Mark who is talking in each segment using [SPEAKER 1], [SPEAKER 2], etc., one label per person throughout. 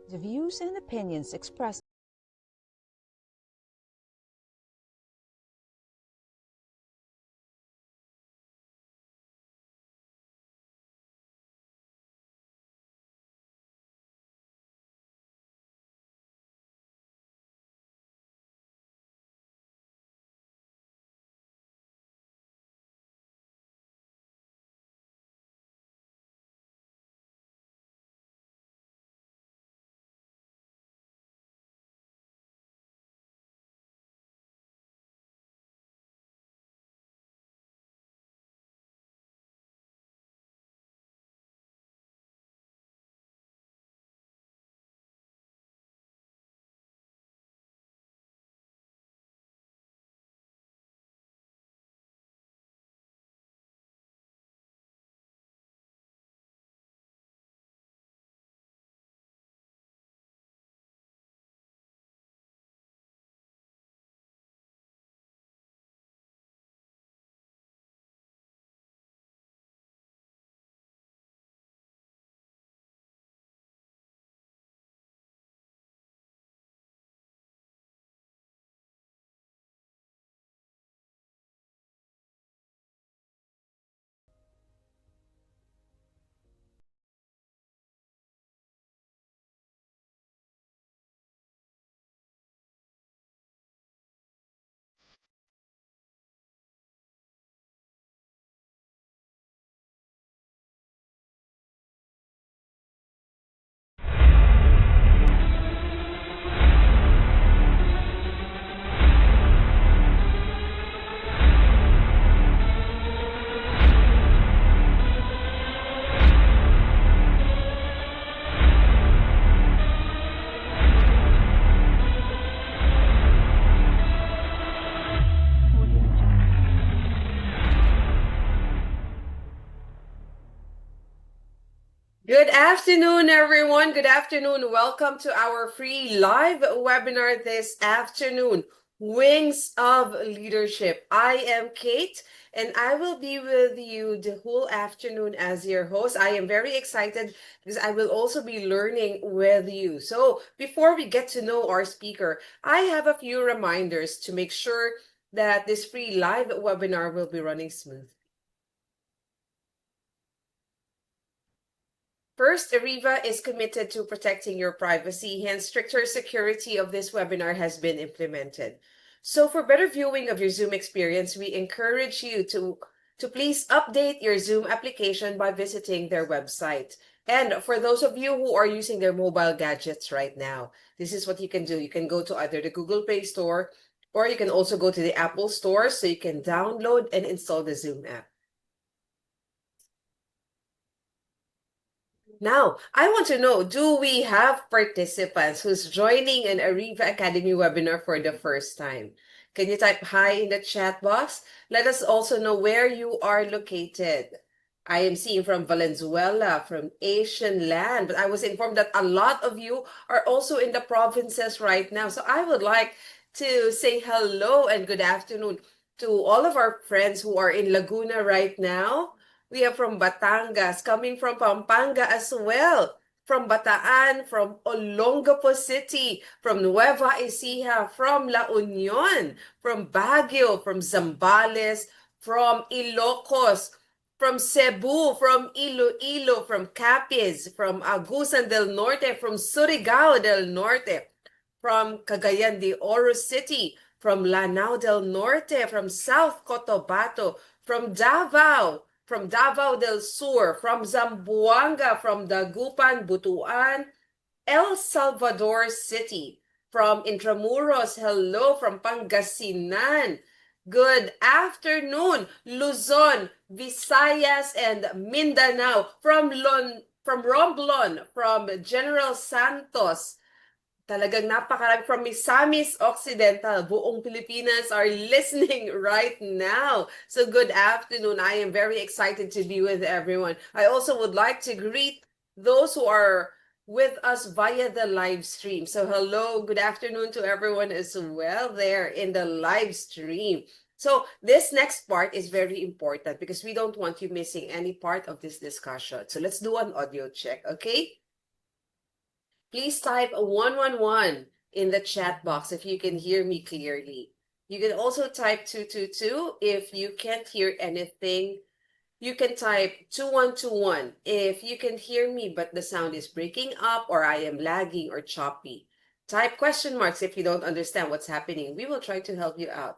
[SPEAKER 1] The views and opinions expressed
[SPEAKER 2] Good afternoon, everyone. Good afternoon. Welcome to our free live webinar this afternoon, Wings of Leadership. I am Kate, and I will be with you the whole afternoon as your host. I am very excited because I will also be learning with you. So before we get to know our speaker, I have a few reminders to make sure that this free live webinar will be running smooth. First, Ariva is committed to protecting your privacy, hence stricter security of this webinar has been implemented. So for better viewing of your Zoom experience, we encourage you to please update your Zoom application by visiting their website. And for those of you who are using their mobile gadgets right now, this is what you can do. You can go to either the Google Play Store, or you can also go to the Apple Store so you can download and install the Zoom app. Now, I want to know, do we have participants who's joining an Ariva Academy webinar for the first time? Can you type hi in the chat box? Let us also know where you are located. I am seeing from Valenzuela, from Asian land, but I was informed that a lot of you are also in the provinces right now. So I would like to say hello and good afternoon to all of our friends who are in Laguna right now. We are from Batangas, coming from Pampanga as well, from Bataan, from Olongapo City, from Nueva Ecija, from La Union, from Baguio, from Zambales, from Ilocos, from Cebu, from Iloilo, from Capiz, from Agusan del Norte, from Surigao del Norte, from Cagayan de Oro City, from Lanao del Norte, from South Cotabato, from Davao del Sur, from Zamboanga, from Dagupan, Butuan, El Salvador City, from Intramuros, hello, from Pangasinan. Good afternoon, Luzon, Visayas, and Mindanao, from Romblon, from General Santos. Talagang napakarami from Misamis Occidental. Buong Pilipinas are listening right now. So good afternoon. I am very excited to be with everyone. I also would like to greet those who are with us via the live stream. So hello, good afternoon to everyone as well there in the live stream. So this next part is very important because we don't want you missing any part of this discussion. So let's do an audio check, okay? Please type 111 in the chat box if you can hear me clearly. You can also type 222 if you can't hear anything. You can type 2121 if you can hear me but the sound is breaking up or I am lagging or choppy. Type question marks if you don't understand what's happening. We will try to help you out.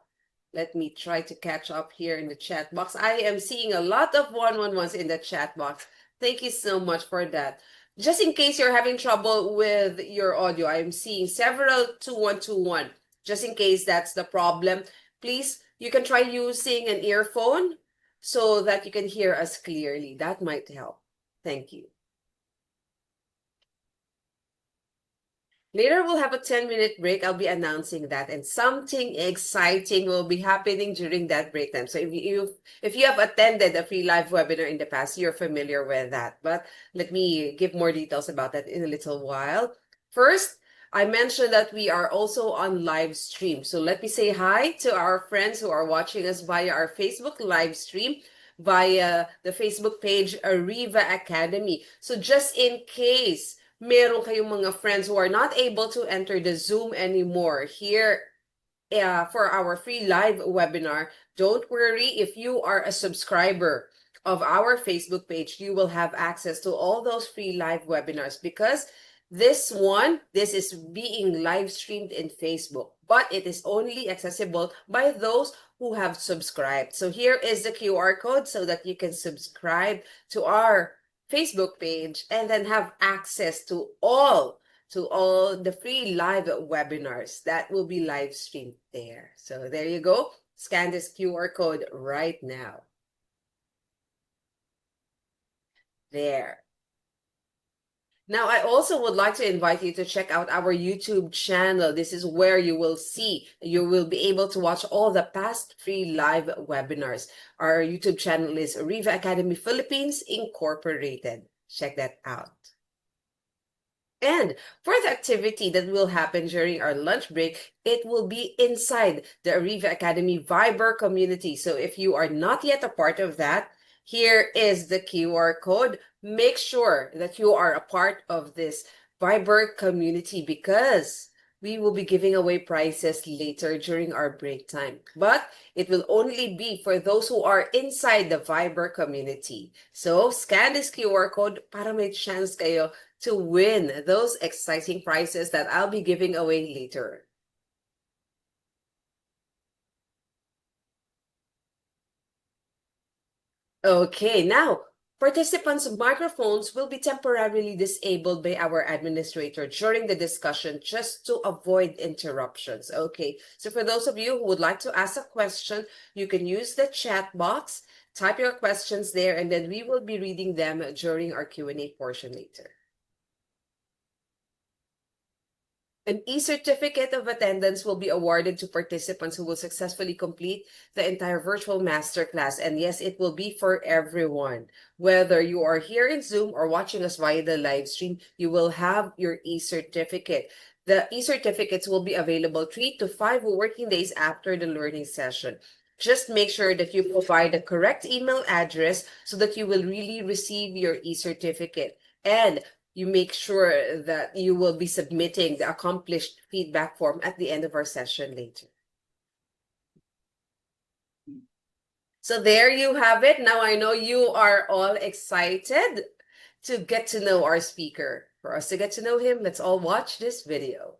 [SPEAKER 2] Let me try to catch up here in the chat box. I am seeing a lot of 111s in the chat box. Thank you so much for that. Just in case you're having trouble with your audio, I'm seeing several 2121. Just in case that's the problem, please, you can try using an earphone so that you can hear us clearly. That might help. Thank you. Later, we'll have a 10-minute break. I'll be announcing that, and something exciting will be happening during that break time. So if you have attended a free live webinar in the past, you're familiar with that. But let me give more details about that in a little while. First, I mentioned that we are also on live stream. So let me say hi to our friends who are watching us via our Facebook live stream, via the Facebook page Ariva Academy. So just in case meron kayong mga friends who are not able to enter the Zoom anymore here for our free live webinar, don't worry. If you are a subscriber of our Facebook page, you will have access to all those free live webinars because this is being live streamed in Facebook, but it is only accessible by those who have subscribed. So here is the QR code so that you can subscribe to our Facebook page and then have access to all the free live webinars that will be live streamed there. So there you go. Scan this QR code right now. There. Now, I also would like to invite you to check out our YouTube channel. This is where you will be able to watch all the past free live webinars. Our YouTube channel is Ariva Academy Philippines Incorporated. Check that out. And for the activity that will happen during our lunch break, it will be inside the Ariva Academy Viber community. So if you are not yet a part of that, here is the QR code. Make sure that you are a part of this Viber community because we will be giving away prizes later during our break time. But it will only be for those who are inside the Viber community. So scan this QR code para may chance kayo to win those exciting prizes that I'll be giving away later. Okay, now, participants' microphones will be temporarily disabled by our administrator during the discussion just to avoid interruptions. Okay, so for those of you who would like to ask a question, you can use the chat box, type your questions there, and then we will be reading them during our Q&A portion later. An e-certificate of attendance will be awarded to participants who will successfully complete the entire virtual masterclass. And yes, it will be for everyone. Whether you are here in Zoom or watching us via the live stream, you will have your e-certificate. The e-certificates will be available 3 to 5 working days after the learning session. Just make sure that you provide the correct email address so that you will really receive your e-certificate. And you make sure that you will be submitting the accomplished feedback form at the end of our session later. So there you have it. Now I know you are all excited to get to know our speaker. For us to get to know him, let's all watch this video.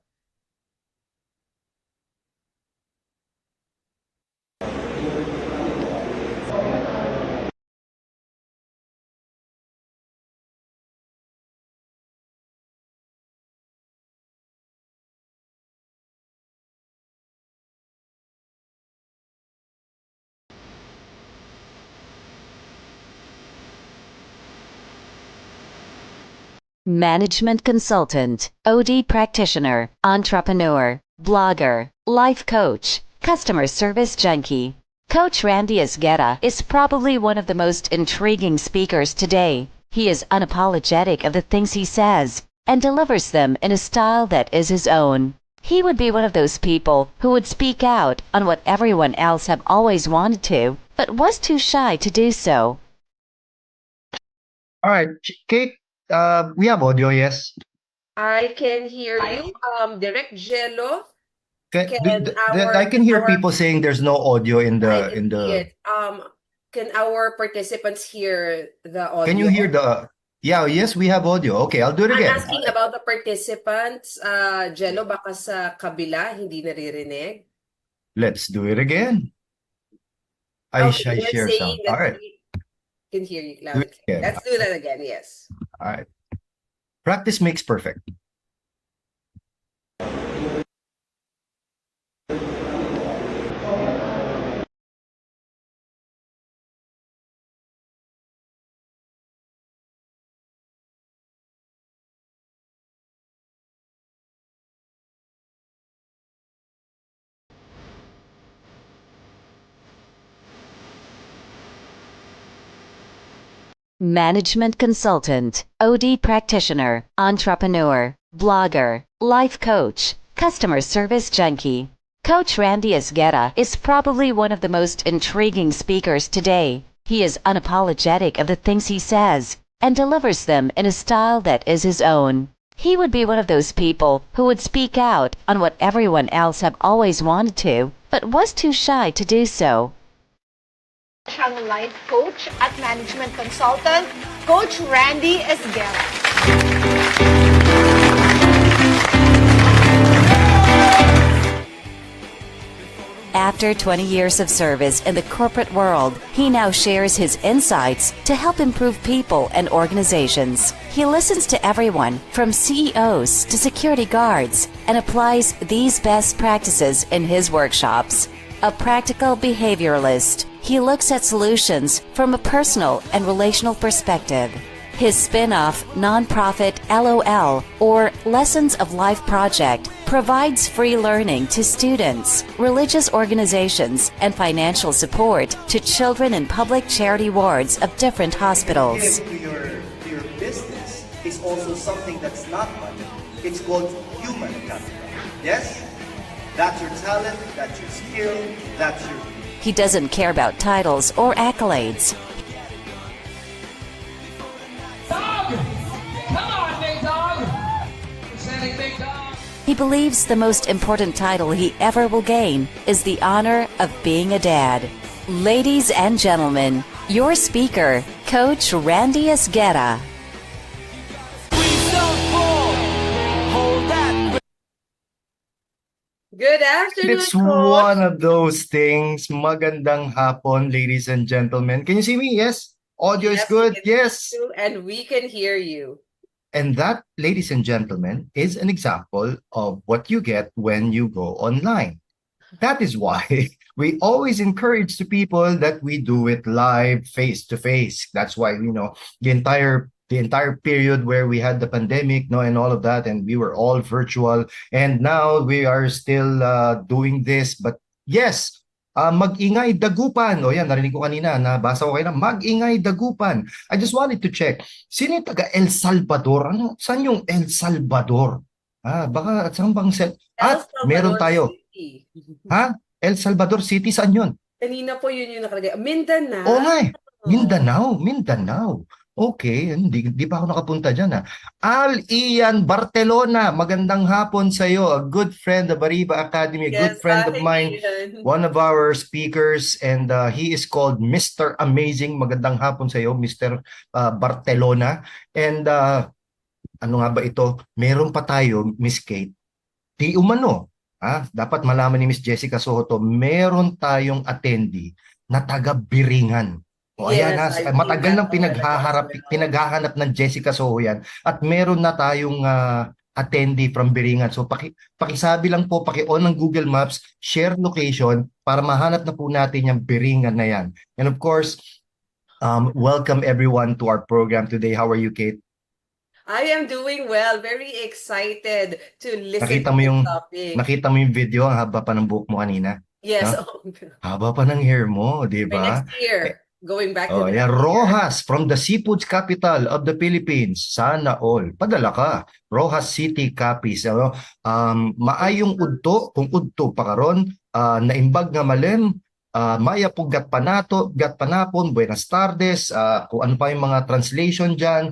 [SPEAKER 3] Management consultant, OD practitioner, entrepreneur, blogger, life coach, customer service junkie. Coach 𝐷𝐸 𝐧 is probably one of the most intriguing speakers today. He is unapologetic of the things he says and delivers them in a style that is his own. He would be one of those people who would speak out on what everyone else have always wanted to, but was too shy to do so.
[SPEAKER 4] All right, Kate, we have audio, yes?
[SPEAKER 2] I can hear you. Direct Jello,
[SPEAKER 4] I can hear people saying there's no audio in
[SPEAKER 2] I
[SPEAKER 4] the
[SPEAKER 2] can see it. Can our participants hear the audio?
[SPEAKER 4] Can you hear the? Yeah, yes, we have audio. Okay, I'll do it
[SPEAKER 2] I'm
[SPEAKER 4] again.
[SPEAKER 2] asking about the participants. Jello, baka sa kabila, hindi naririnig.
[SPEAKER 4] Let's do it again.
[SPEAKER 2] Okay, let's
[SPEAKER 4] share
[SPEAKER 2] say
[SPEAKER 4] sound.
[SPEAKER 2] that
[SPEAKER 4] All right.
[SPEAKER 2] we can hear you
[SPEAKER 4] Do
[SPEAKER 2] loud.
[SPEAKER 4] it again.
[SPEAKER 2] Let's do that again, yes.
[SPEAKER 4] All right. Practice makes perfect.
[SPEAKER 3] Management consultant, OD practitioner, entrepreneur, blogger, life coach, customer service junkie. Coach 𝐉𝐨𝐲𝐧 is probably one of the most intriguing speakers today. He is unapologetic of the things he says and delivers them in a style that is his own. He would be one of those people who would speak out on what everyone else have always wanted to, but was too shy to do so.
[SPEAKER 5] Siyang life coach at management consultant, Coach 𝐉𝐨𝐲𝐧.
[SPEAKER 3] After 20 years of service in the corporate world, he now shares his insights to help improve people and organizations. He listens to everyone from CEOs to security guards and applies these best practices in his workshops. A practical behavioralist, he looks at solutions from a personal and relational perspective. His spin-off nonprofit LOL, or Lessons of Life project, provides free learning to students, religious organizations, and financial support to children in public charity wards of different hospitals.
[SPEAKER 6] To your business is also something that's not money. It's called human capital. Yes? That's your talent, that's your skill, that's your...
[SPEAKER 3] He doesn't care about titles or accolades.
[SPEAKER 7] Dog! Come on, big dog! Presenting big dog.
[SPEAKER 3] He believes the most important title he ever will gain is the honor of being a dad. Ladies and gentlemen, your speaker, Coach 𝐉𝐨𝐲𝐧.
[SPEAKER 2] Good afternoon,
[SPEAKER 4] It's
[SPEAKER 2] Coach.
[SPEAKER 4] one of those things. Magandang hapon, ladies and gentlemen. Can you see me? Yes. Audio is
[SPEAKER 2] Yes,
[SPEAKER 4] good.
[SPEAKER 2] we can
[SPEAKER 4] Yes.
[SPEAKER 2] hear you, and we can hear you.
[SPEAKER 4] And that, ladies and gentlemen, is an example of what you get when you go online. That is why we always encourage the people that we do it live, face to face. That's why, the entire period where we had the pandemic, and all of that, and we were all virtual. And now we are still doing this. But yes, mag-ingay dagupan. O yan, narinig ko kanina, nabasa ko kayo na mag-ingay dagupan. I just wanted to check. Sino yung taga El Salvador? Saan yung El Salvador? Baka saan bang
[SPEAKER 2] El
[SPEAKER 4] meron
[SPEAKER 2] Salvador
[SPEAKER 4] tayo.
[SPEAKER 2] City.
[SPEAKER 4] El Salvador City, saan yun?
[SPEAKER 2] Kanina po yun yung nakalagay. Mindanao.
[SPEAKER 4] Oo nga eh. Mindanao. Okay, di pa ako nakapunta dyan. Ian Barcelona, magandang hapon sa iyo. A good friend of Ariva Academy, a good friend of mine, one of our speakers, and he is called Mr. Amazing. Magandang hapon sa iyo, Mr. Barcelona. And ano nga ba ito? Meron pa tayo, Miss Kate. Di umano. Dapat malaman ni Miss Jessica Soto, meron tayong attendee na taga-Biringan.
[SPEAKER 2] Yes,
[SPEAKER 4] ayan, matagal nang pinaghahanap ng Jessica Soho yan. At meron na tayong attendee from Biringan. So pakisabi lang po, paki-on ng Google Maps, share location para mahanap na po natin yung Biringan na yan. And of course, welcome everyone to our program today. How are you, Kate?
[SPEAKER 2] I am doing well. Very excited to listen
[SPEAKER 4] Nakita
[SPEAKER 2] to
[SPEAKER 4] mo
[SPEAKER 2] this
[SPEAKER 4] yung
[SPEAKER 2] topic.
[SPEAKER 4] Nakita mo yung video, ang haba pa ng buhok mo kanina.
[SPEAKER 2] Yes.
[SPEAKER 4] Haba pa ng hair mo, di
[SPEAKER 2] For
[SPEAKER 4] ba?
[SPEAKER 2] next year. Going back to
[SPEAKER 4] Yeah, Rojas from the seafood capital of the Philippines. Sana all. Padala ka. Rojas City, Capiz. Maayong udto, kung udto pa karon, naimbag nga malem, Maya po gat panapon, buenas tardes, kung ano pa yung mga translation dyan.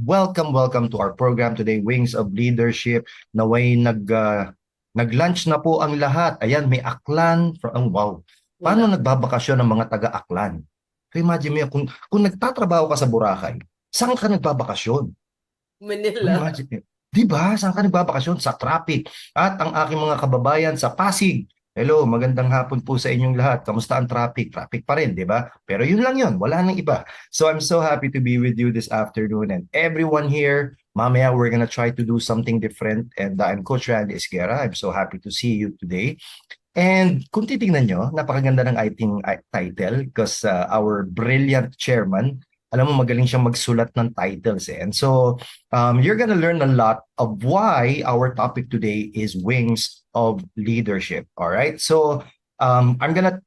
[SPEAKER 4] Welcome to our program today, Wings of Leadership. Naway nag-lunch na po ang lahat. Ayan, may Aklan. Wow. Paano nagbabakasyon ng mga taga-Aklan? So imagine mo, kung nagtatrabaho ka sa Boracay, saan ka nagbabakasyon?
[SPEAKER 2] Manila.
[SPEAKER 4] Imagine, di ba? Saan ka nagbabakasyon? Sa traffic. At ang aking mga kababayan sa Pasig. Hello, magandang hapon po sa inyong lahat. Kamusta ang traffic? Traffic pa rin, di ba? Pero yun lang yun. Wala nang iba. So I'm so happy to be with you this afternoon. And everyone here, mamaya we're gonna try to do something different. And I'm Coach Randy Esguerra. I'm so happy to see you today. And kung titingnan nyo, napakaganda ng ating title because our brilliant chairman, alam mo, magaling siyang magsulat ng titles. And so you're gonna learn a lot of why our topic today is Wings of Leadership. All right? So I'm gonna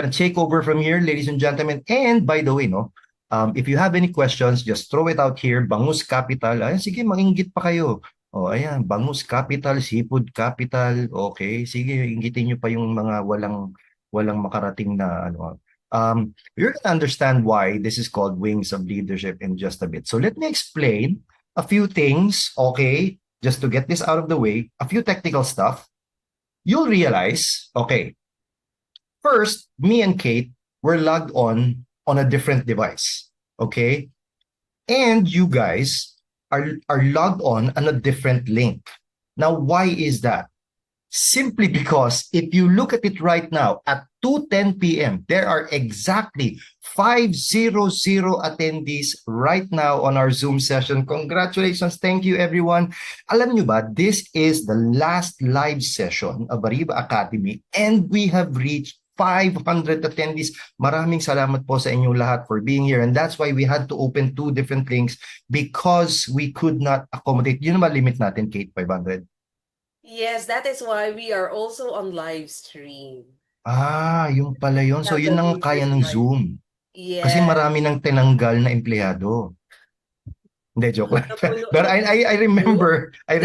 [SPEAKER 4] take over from here, ladies and gentlemen. And by the way, no, if you have any questions, just throw it out here. Bangus Capital. Ay, sige, manginggit pa kayo. Oh, ayan, Bangus Capital, Seafood Capital. Okay, sige, inggitin niyo pa yung mga walang makarating na ano. You're gonna understand why this is called Wings of Leadership in just a bit. So let me explain a few things, okay, just to get this out of the way, a few technical stuff. You'll realize, okay, first, me and Kate were logged on a different device, okay? And you guys are logged on a different link. Now, why is that? Simply because if you look at it right now, at 2:10 p.m., there are exactly 500 attendees right now on our Zoom session. Congratulations. Thank you, everyone. Alam nyo ba, this is the last live session of Ariva Academy, and we have reached 500 attendees. Maraming salamat po sa inyong lahat for being here. And that's why we had to open 2 different links because we could not accommodate. Yun naman limit natin, Kate, 500.
[SPEAKER 2] Yes, that is why we are also on live stream.
[SPEAKER 4] Yung pala yun. So yun ang kaya ng Zoom.
[SPEAKER 2] Yes.
[SPEAKER 4] Kasi marami nang tinanggal na empleyado. Hindi, joke lang. But I remember I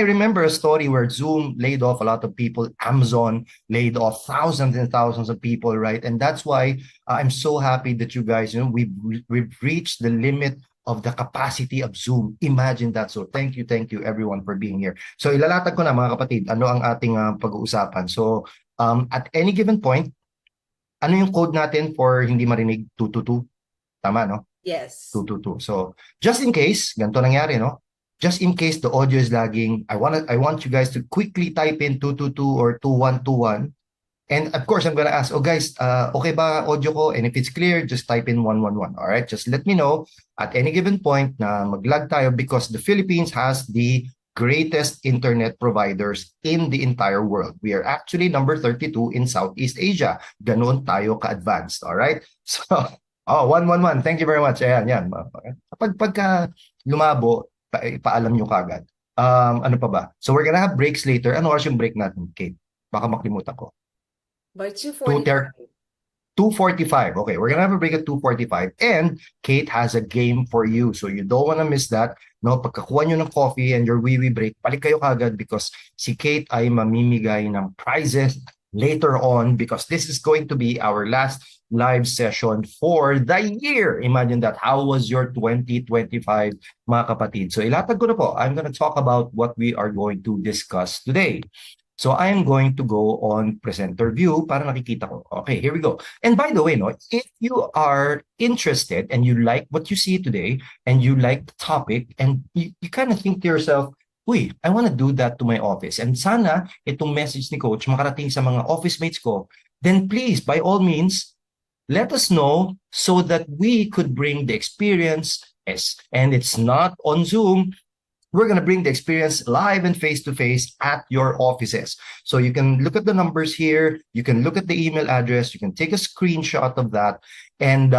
[SPEAKER 4] remember a story where Zoom laid off a lot of people. Amazon laid off thousands and thousands of people, right? And that's why I'm so happy that you guys, we've reached the limit of the capacity of Zoom. Imagine that. So thank you everyone for being here. So ilalatag ko na, mga kapatid, ano ang ating pag-uusapan. So at any given point, ano yung code natin for hindi marinig? 222. Tama, no?
[SPEAKER 2] Yes.
[SPEAKER 4] 222. So just in case, ganito nangyari, no? Just in case the audio is lagging, I want you guys to quickly type in 222 or 2121. And of course, I'm gonna ask, oh guys, okay ba audio ko? And if it's clear, just type in 111. All right, just let me know at any given point na mag-lag tayo because the Philippines has the greatest internet providers in the entire world. We are actually number 32 in Southeast Asia. Ganoon tayo ka-advanced. All right, so 111. Thank you very much. Ayan, yan. Pagka lumabo, paalam nyo kagad. Ano pa ba? So we're gonna have breaks later. Ano oras yung break natin, Kate? Baka maklimutan ko.
[SPEAKER 2] By 2:45.
[SPEAKER 4] 2:45. Okay, we're gonna have a break at 2:45. And Kate has a game for you. So you don't wanna miss that. No, pagkakuha nyo ng coffee and your wee break, balik kayo kagad because si Kate ay mamimigay ng prizes later on because this is going to be our last live session for the year. Imagine that. How was your 2025, mga kapatid? So ilatag ko na po. I'm going to talk about what we are going to discuss today. So I'm going to go on presenter view para nakikita ko. Okay, here we go. And by the way, no, if you are interested and you like what you see today and you like the topic and you kind of think to yourself, uy, I want to do that to my office. And sana itong message ni Coach makarating sa mga office mates ko. Then please, by all means, let us know so that we could bring the experience. And it's not on Zoom. We're going to bring the experience live and face-to-face at your offices. So you can look at the numbers here. You can look at the email address. You can take a screenshot of that. And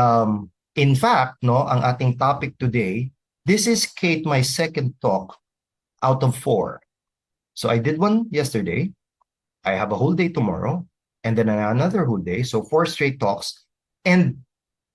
[SPEAKER 4] in fact, no, ang ating topic today, this is, Kate, my second talk out of 4. So I did one yesterday. I have a whole day tomorrow. And then another whole day. So 4 straight talks. And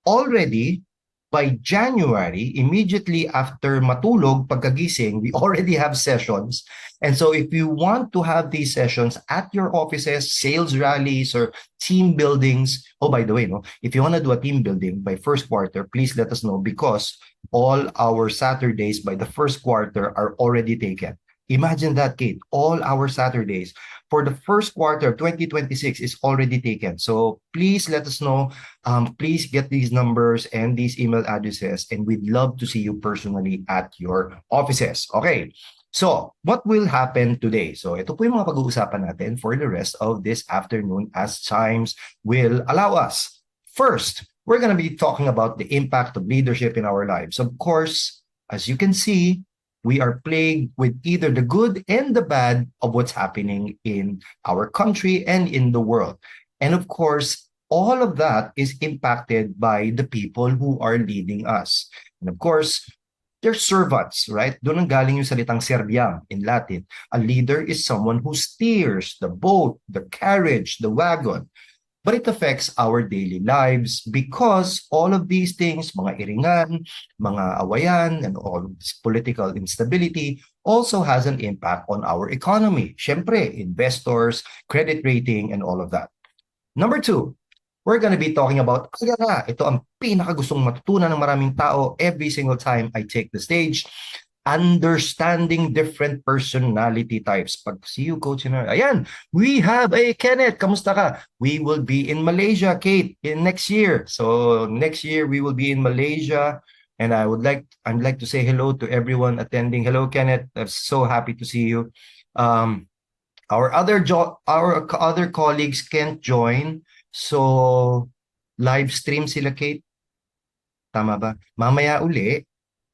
[SPEAKER 4] already, by January, immediately after matulog, pagkagising, we already have sessions. And so if you want to have these sessions at your offices, sales rallies, or team buildings, oh, by the way, no, if you want to do a team building by first quarter, please let us know, because all our Saturdays by the first quarter are already taken. Imagine that, Kate. All our Saturdays for the first quarter of 2026 is already taken. So please let us know. Please get these numbers and these email addresses, and we'd love to see you personally at your offices. Okay. So what will happen today? So ito po yung mga pag-uusapan natin for the rest of this afternoon as times will allow us. First, we're going to be talking about the impact of leadership in our lives. Of course, as you can see, we are plagued with either the good and the bad of what's happening in our country and in the world. And of course, all of that is impacted by the people who are leading us. And of course, they're servants, right? Doon ang galing yung salitang serviam in Latin. A leader is someone who steers the boat, the carriage, the wagon. But it affects our daily lives because all of these things, mga iringan, mga awayan, and all this political instability also has an impact on our economy. Siyempre, investors, credit rating, and all of that. Number two, we're going to be talking about, ito ang pinakagustong matutunan ng maraming tao every single time I take the stage, understanding different personality types. Pag see you, Coach, ayan, we have a Kenneth. Kamusta ka? We will be in Malaysia, Kate, in next year. So next year we will be in Malaysia, and I'd like to say hello to everyone attending. Hello, Kenneth. I'm so happy to see you. Our other colleagues can't join, so live stream sila, Kate. Tama ba? Mamaya uli,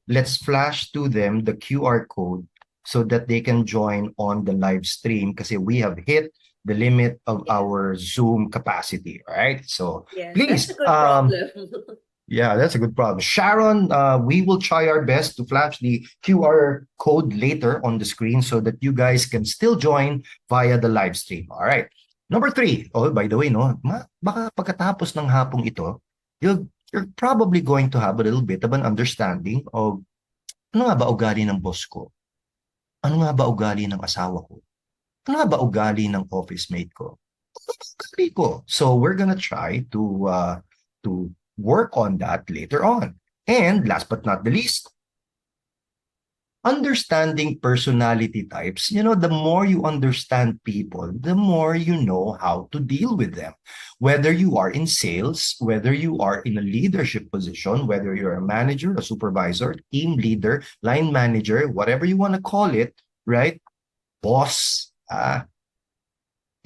[SPEAKER 4] let's flash to them the QR code so that they can join on the live stream kasi we have hit the limit of our Zoom capacity, right? So
[SPEAKER 2] Yes,
[SPEAKER 4] please,
[SPEAKER 2] that's a good problem.
[SPEAKER 4] yeah, that's a good problem. Sharon, we will try our best to flash the QR code later on the screen so that you guys can still join via the live stream. All right. Number three, oh, by the way, no, baka pagkatapos ng hapong ito, you're probably going to have a little bit of an understanding of ano nga ba ugali ng boss ko? Ano nga ba ugali ng asawa ko? Ano nga ba ugali ng office mate ko? Ano ba ugali ko? So we're gonna try to work on that later on. And last but not the least, understanding personality types. You know, the more you understand people, the more you know how to deal with them. Whether you are in sales, whether you are in a leadership position, whether you're a manager, a supervisor, team leader, line manager, whatever you want to call it, right? Boss,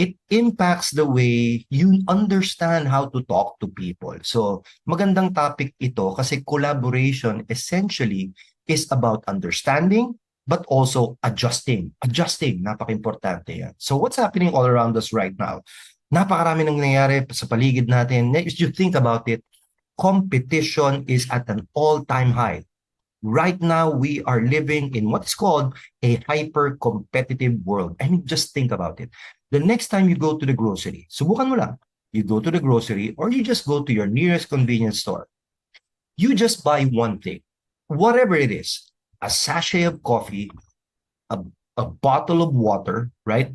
[SPEAKER 4] it impacts the way you understand how to talk to people. So, magandang topic ito kasi collaboration essentially is about understanding but also adjusting. Adjusting, napaka-importante yan. So what's happening all around us right now? Napakarami nang nangyayari sa paligid natin. If you think about it, competition is at an all-time high. Right now, we are living in what's called a hyper-competitive world. I mean, just think about it. The next time you go to the grocery, subukan mo lang. You go to the grocery or you just go to your nearest convenience store. You just buy one thing. Whatever it is, a sachet of coffee, a bottle of water, right?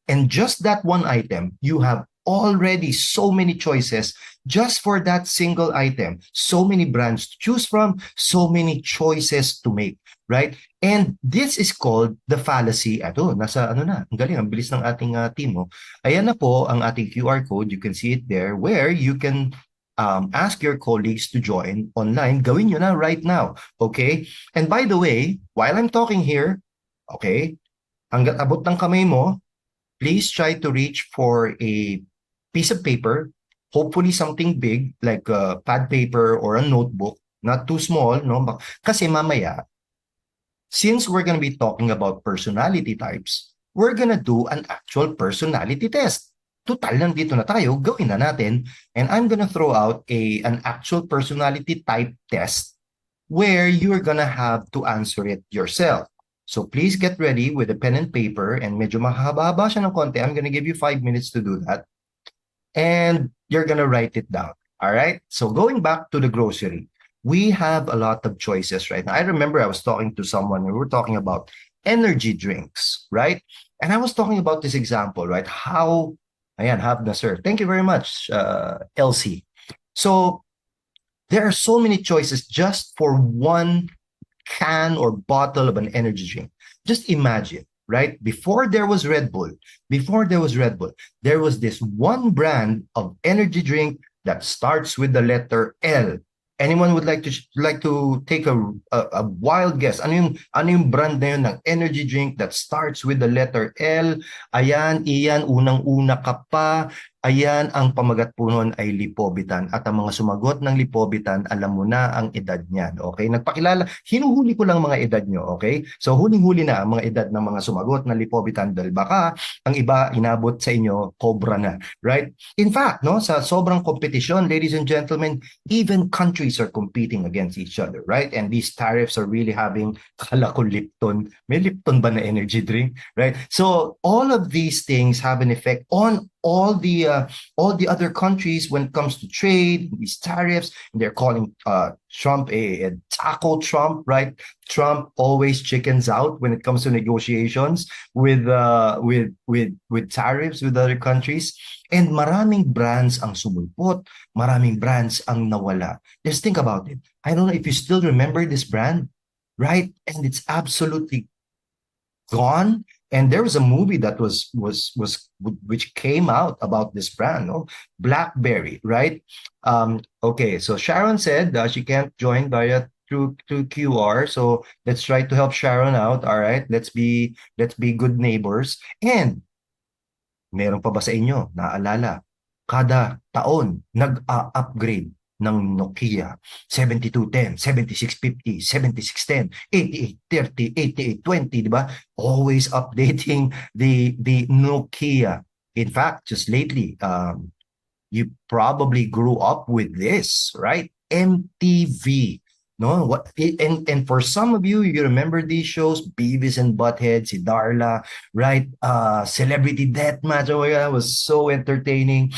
[SPEAKER 4] And just that one item, you have already so many choices just for that single item. So many brands to choose from, so many choices to make, right? And this is called the fallacy. Ato, nasa ano na, ang galing, ang bilis ng ating team. Oh. Ayan na po ang ating QR code. You can see it there where you can ask your colleagues to join online. Gawin nyo na right now, okay? And by the way, while I'm talking here, okay, hanggat abot ng kamay mo, please try to reach for a piece of paper, hopefully something big like a pad paper or a notebook, not too small, no? Kasi mamaya, since we're going to be talking about personality types, we're going to do an actual personality test. Total lang dito na tayo, gawin na natin. And I'm gonna throw out an actual personality type test where you're gonna have to answer it yourself. So please get ready with a pen and paper, and medyo mahaba siya ng konti. I'm gonna give you 5 minutes to do that. And you're gonna write it down. All right? So going back to the grocery. we have a lot of choices right now. I remember I was talking to someone, and we were talking about energy drinks, right? And I was talking about this example, right? How, ayan, have na sir. Thank you very much, LC. So there are so many choices just for one can or bottle of an energy drink. Just imagine, right? Before there was Red Bull, there was this one brand of energy drink that starts with the letter L. Anyone would like to take a wild guess? Ano yung brand na yun ng energy drink that starts with the letter L? Ayan, iyan, unang-una ka pa. Ayan, ang pamagat po nun ay lipobitan. At ang mga sumagot ng lipobitan, alam mo na ang edad niyan. Okay? Nagpakilala, hinuhuli ko lang mga edad nyo. Okay? So, huling-huli na ang mga edad ng mga sumagot na lipobitan dahil baka ang iba inabot sa inyo, cobra na. Right? In fact, no, sa sobrang competition, ladies and gentlemen, even countries are competing against each other. Right? And these tariffs are really having, kala ko Lipton. May Lipton ba na energy drink? Right? So, all of these things have an effect on all the other countries when it comes to trade, these tariffs. They're calling Trump a taco Trump, right? Trump always chickens out when it comes to negotiations with tariffs with other countries. And maraming brands ang sumulpot, maraming brands ang nawala. Just think about it. I don't know if you still remember this brand, right? And it's absolutely gone. And there was a movie that which came out about this brand, no? BlackBerry, right? Okay, so Sharon said she can't join via through QR. So let's try to help Sharon out. All right, let's be good neighbors. And meron pa ba sa inyo naalala? Kada taon nag-upgrade ng Nokia 7210, 7650, 7610, 8830, 8820, di ba? Always updating the Nokia. In fact, just lately, you probably grew up with this, right? MTV. No, what and for some of you, you remember these shows, Beavis and Butthead, si Darla, right? Celebrity Deathmatch, oh yeah, was so entertaining.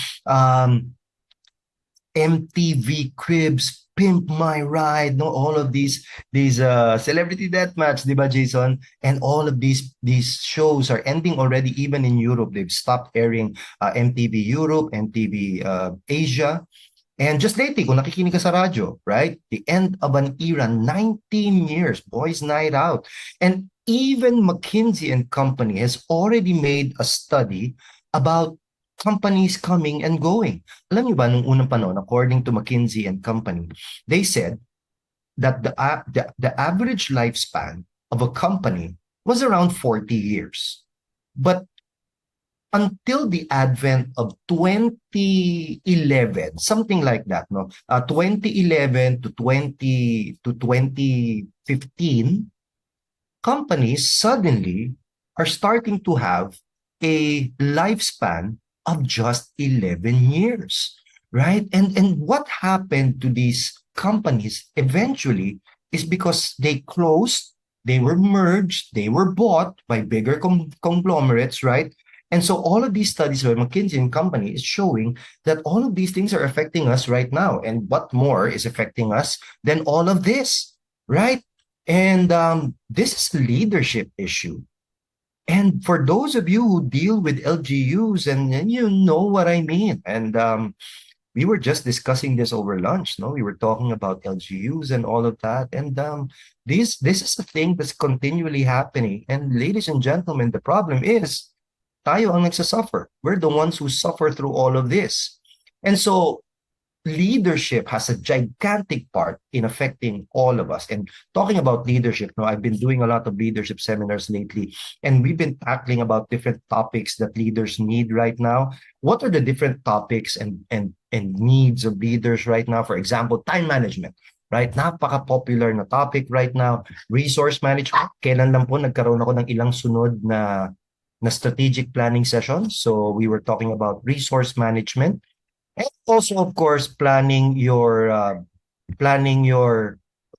[SPEAKER 4] MTV Cribs, Pimp My Ride, no, all of these Celebrity Deathmatch, di ba, Jason? And all of these shows are ending already, even in Europe. They've stopped airing MTV Europe, MTV Asia. And just lately, kung nakikinig ka sa radyo, right? The end of an era, 19 years, boys' night out. And even McKinsey and Company has already made a study about companies coming and going. Alam niyo ba, nung unang panahon, according to McKinsey and Company, they said that the average lifespan of a company was around 40 years. But until the advent of 2011, something like that, no? 2011 to 2015, companies suddenly are starting to have a lifespan of just 11 years, right? And what happened to these companies eventually is because they closed, they were merged, they were bought by bigger conglomerates, right? And so all of these studies by McKinsey and Company is showing that all of these things are affecting us right now. And what more is affecting us than all of this, right? And this is a leadership issue. And for those of you who deal with LGUs, and you know what I mean. And we were just discussing this over lunch, no? We were talking about LGUs and all of that. And this is a thing that's continually happening. And ladies and gentlemen, the problem is, tayo ang nagsasuffer. We're the ones who suffer through all of this. And so leadership has a gigantic part in affecting all of us. And talking about leadership, no, I've been doing a lot of leadership seminars lately, and we've been tackling about different topics that leaders need right now. What are the different topics and needs of leaders right now? For example, time management. Right? Napaka-popular na topic right now. Resource management. Kailan lang po nagkaroon ako ng ilang sunod na strategic planning session. So we were talking about resource management, and also, of course, planning your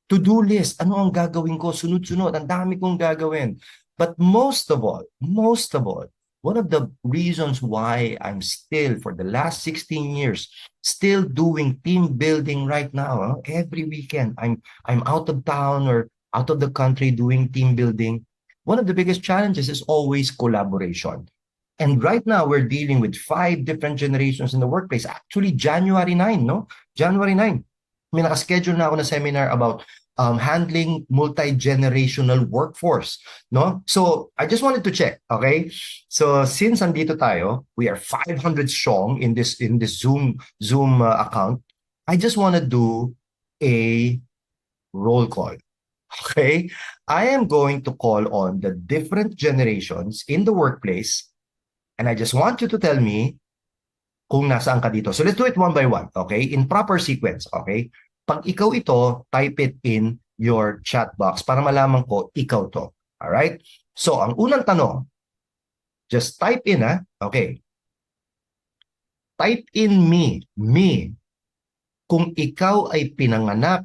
[SPEAKER 4] to-do list. Ano ang gagawin ko? Sunod-sunod. Ang dami kong gagawin. But most of all, One of the reasons why I'm still, for the last 16 years, still doing team building right now. Every weekend, I'm out of town or out of the country doing team building. One of the biggest challenges is always collaboration. And right now, we're dealing with 5 different generations in the workplace. Actually, January 9, no? January 9. May nakaschedule na ako na seminar about handling multi-generational workforce, no? So, I just wanted to check, okay? So, since andito tayo, we are 500 strong in this Zoom account. I just want to do a roll call. Okay? I am going to call on the different generations in the workplace. And I just want you to tell me kung nasaan ka dito. So let's do it one by one, okay? In proper sequence, okay? Pag ikaw ito, type it in your chat box para malaman ko ikaw to. All right? So ang unang tanong, just type in, okay? Type in me. Kung ikaw ay pinanganak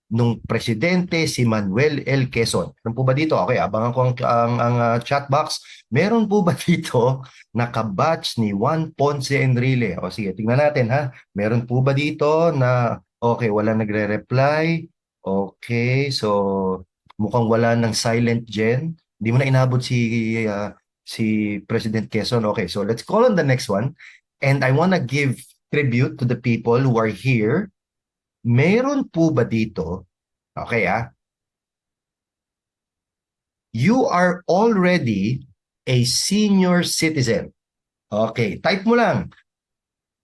[SPEAKER 4] nung presidente si Manuel L. Quezon. Meron po ba dito? Okay, abangan ko ang chat box. Meron po ba dito nakabatch ni Juan Ponce Enrile? O sige, tingnan natin ha. Meron po ba dito na, okay, wala nagre-reply. Okay, so mukhang wala ng silent gen. Hindi mo na inabot si President Quezon. Okay, so let's call on the next one. And I want to give tribute to the people who are here. Meron po ba dito, okay you are already a senior citizen. Okay, type mo lang.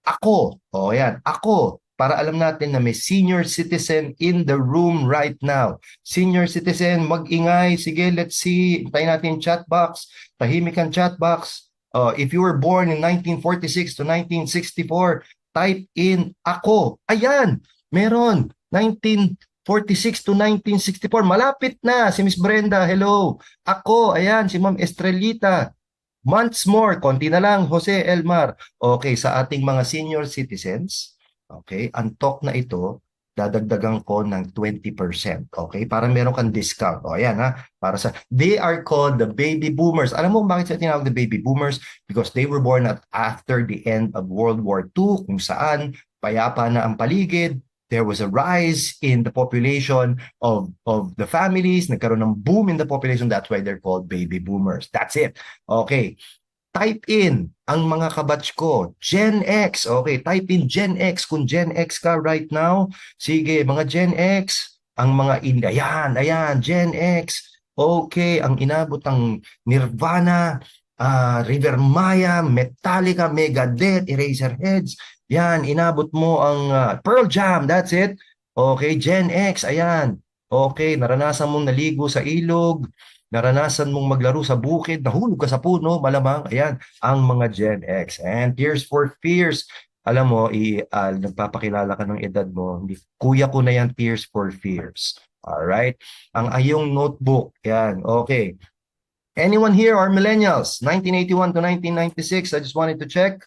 [SPEAKER 4] Ako. O yan, ako. Para alam natin na may senior citizen in the room right now. Senior citizen, mag-ingay. Sige, let's see. Tayo natin chat box. Tahimik ang chat box. If you were born in 1946 to 1964, type in ako. Ayan! Meron, 1946 to 1964. Malapit na si Miss Brenda. Hello. Ako, ayan, si Ma'am Estrelita. Months more, konti na lang, Jose Elmar. Okay, sa ating mga senior citizens, okay, ang talk na ito, dadagdagan ko ng 20%. Okay, para meron kang discount. O, ayan para sa, they are called the baby boomers. Alam mo bakit sila tinawag the baby boomers? Because they were born after the end of World War II, kung saan payapa na ang paligid. There was a rise in the population of the families. Nagkaroon ng boom in the population. That's why they're called baby boomers. That's it. Okay. Type in ang mga kabatch ko. Gen X. Okay. Type in Gen X. Kung Gen X ka right now, sige, mga Gen X. Ang mga ayan, Gen X. Okay. Ang inabot ang Nirvana, River Maya, Metallica, Megadeth, Eraserheads. Yan, inabot mo ang Pearl Jam, that's it. Okay, Gen X, ayan. Okay, naranasan mong naligo sa ilog, naranasan mong maglaro sa bukid, nahulog ka sa puno, malamang, ayan, ang mga Gen X. And Tears for Fears, alam mo, nagpapakilala ka ng edad mo, kuya ko na yan, Tears for Fears. Alright? Ang ayong notebook, yan, okay. Anyone here are millennials? 1981 to 1996, I just wanted to check.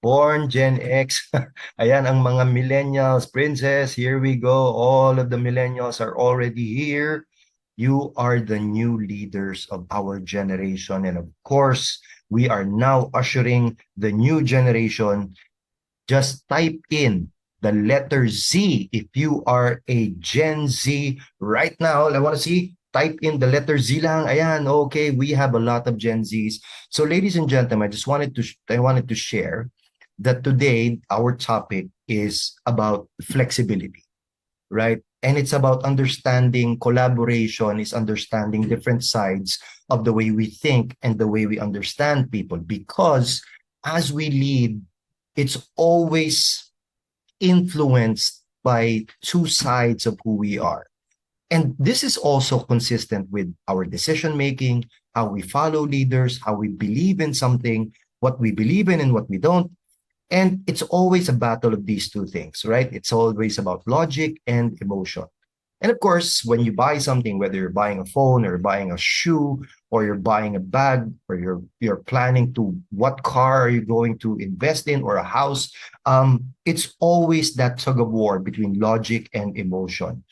[SPEAKER 4] Born Gen X. Ayan ang mga millennials. Princess, here we go. All of the millennials are already here. You are the new leaders of our generation. And of course, we are now ushering the new generation. Just type in the letter Z if you are a Gen Z right now. I want to see. Type in the letter Z lang. Ayan, okay. We have a lot of Gen Zs. So ladies and gentlemen, I wanted to share that today our topic is about flexibility, right? And it's about understanding collaboration, is understanding different sides of the way we think and the way we understand people. Because as we lead, it's always influenced by two sides of who we are. And this is also consistent with our decision-making, how we follow leaders, how we believe in something, what we believe in and what we don't. And it's always a battle of these two things, right? It's always about logic and emotion. And of course, when you buy something, whether you're buying a phone or buying a shoe or you're buying a bag or you're planning to what car are you going to invest in or a house, it's always that tug of war between logic and emotion.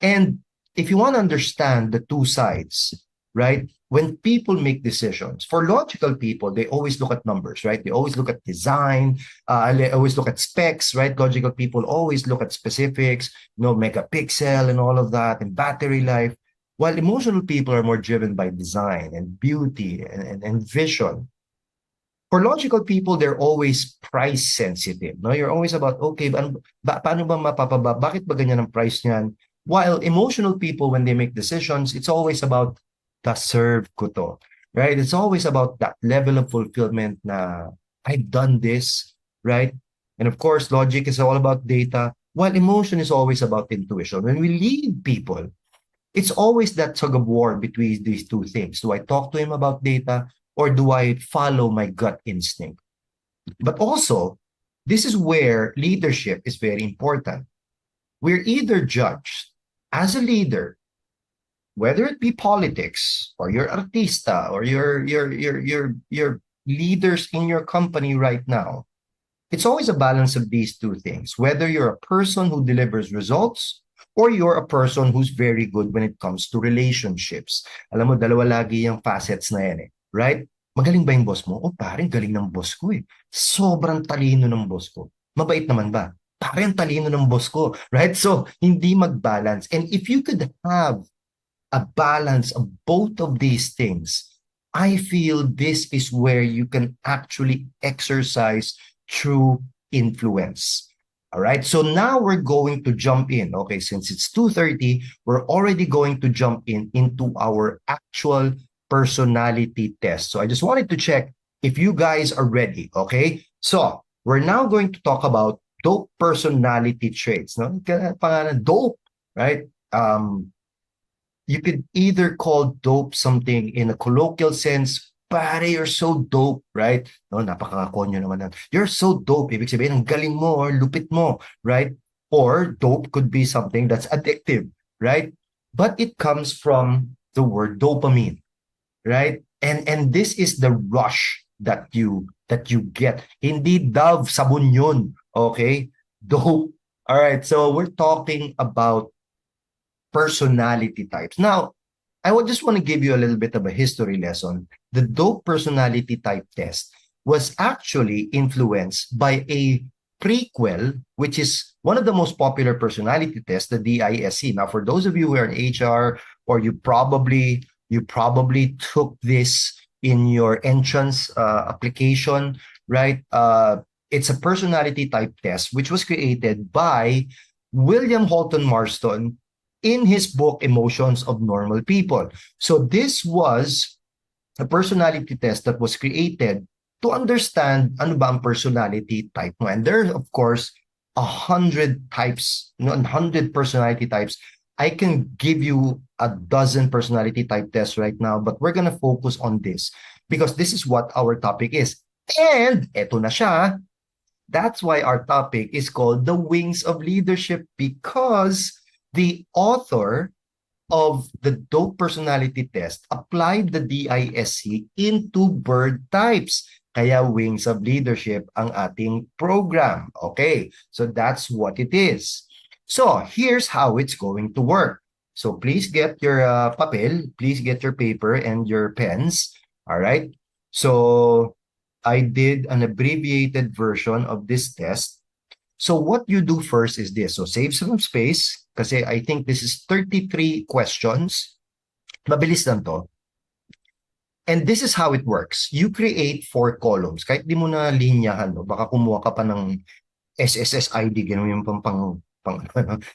[SPEAKER 4] And if you want to understand the two sides, right? when people make decisions, for logical people, they always look at numbers, right? They always look at design, they always look at specs, right? Logical people always look at specifics, megapixel and all of that, and battery life. While emotional people are more driven by design and beauty and vision. For logical people, they're always price sensitive. No, you're always about, okay, paano ba mapapaba? Bakit ba ganyan ang price niyan? While emotional people, when they make decisions, it's always about deserve ko to, right? It's always about that level of fulfillment na I've done this, right? And of course, logic is all about data, while emotion is always about intuition. When we lead people, it's always that tug of war between these two things. Do I talk to him about data or do I follow my gut instinct? But also, this is where leadership is very important. We're either judged as a leader, whether it be politics or your artista or your leaders in your company right now. It's always a balance of these two things, whether you're a person who delivers results or you're a person who's very good when it comes to relationships. Alam mo, dalawa lagi yung facets na yan eh, right? Magaling ba yung boss mo? Oh, parang galing ng boss ko eh. Sobrang talino ng boss ko. Mabait naman ba? Parang talino ng boss ko, right? So, hindi mag-balance. And if you could have a balance of both of these things, I feel this is where you can actually exercise true influence. All right, so now we're going to jump in. Okay, since it's 2:30, we're already going to jump into our actual personality test. So I just wanted to check if you guys are ready, okay? So we're now going to talk about dope personality traits. No? Pangalan, dope, right? You could either call dope something in a colloquial sense, pare, you're so dope, right? No, napaka-konyo naman. You're so dope. Ibig sabihin, ang galing mo or lupit mo, right? Or dope could be something that's addictive, right? But it comes from the word dopamine, right? And this is the rush that you get. Hindi Dove, sabon yun, okay? Dope. All right, so we're talking about personality types. Now, I would just want to give you a little bit of a history lesson. The dope personality type test was actually influenced by a prequel, which is one of the most popular personality tests, the DISC. Now, for those of you who are in HR, or you probably took this in your entrance application, right? It's a personality type test, which was created by William Holton Marston in his book, Emotions of Normal People. So this was a personality test that was created to understand ano ba ang personality type mo. And there are, of course, 100 types, 100 personality types. I can give you a dozen personality type tests right now, but we're going to focus on this because this is what our topic is. And eto na siya. That's why our topic is called The Wings of Leadership, because the author of the dope personality test applied the DISC into bird types. Kaya Wings of Leadership ang ating program. Okay, so that's what it is. So here's how it's going to work. So please get your papel, please get your paper and your pens. All right. So I did an abbreviated version of this test. So what you do first is this. So save some space kasi I think this is 33 questions. Mabilis lang to. And this is how it works. You create 4 columns. Kahit di mo na linyahan, no? Baka kumuha ka pa ng SSSID, ganun yung pang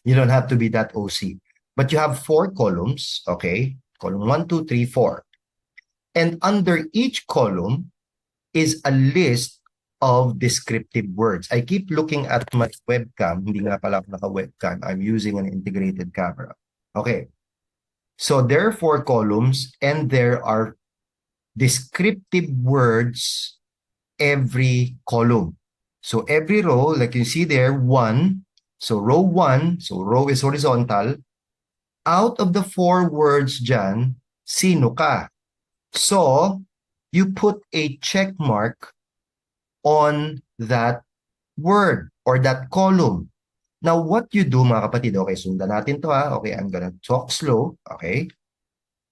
[SPEAKER 4] you don't have to be that OC. But you have 4 columns, okay? Column 1, 2, 3, 4. And under each column is a list of descriptive words. I keep looking at my webcam. Hindi nga pala ako naka-webcam. I'm using an integrated camera. Okay. So there are 4 columns and there are descriptive words every column. So every row, like you see there, 1. So row 1, so row is horizontal. Out of the 4 words dyan, sino ka? So you put a check mark on that word or that column. Now, what you do, mga kapatid, okay, sundan natin to ha. Okay, I'm gonna talk slow, okay?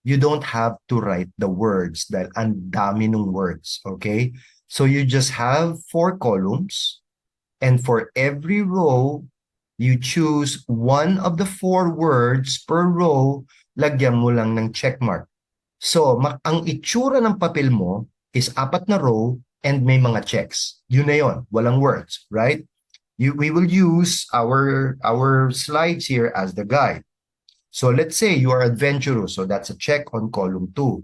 [SPEAKER 4] you don't have to write the words dahil ang dami ng words, okay? So you just have 4 columns, and for every row, you choose one of the 4 words per row, lagyan mo lang ng check mark. So, ang itsura ng papel mo is 4 na row and may mga checks. Yun na yun, walang words, right? We will use our slides here as the guide. So let's say you are adventurous, so that's a check on column 2.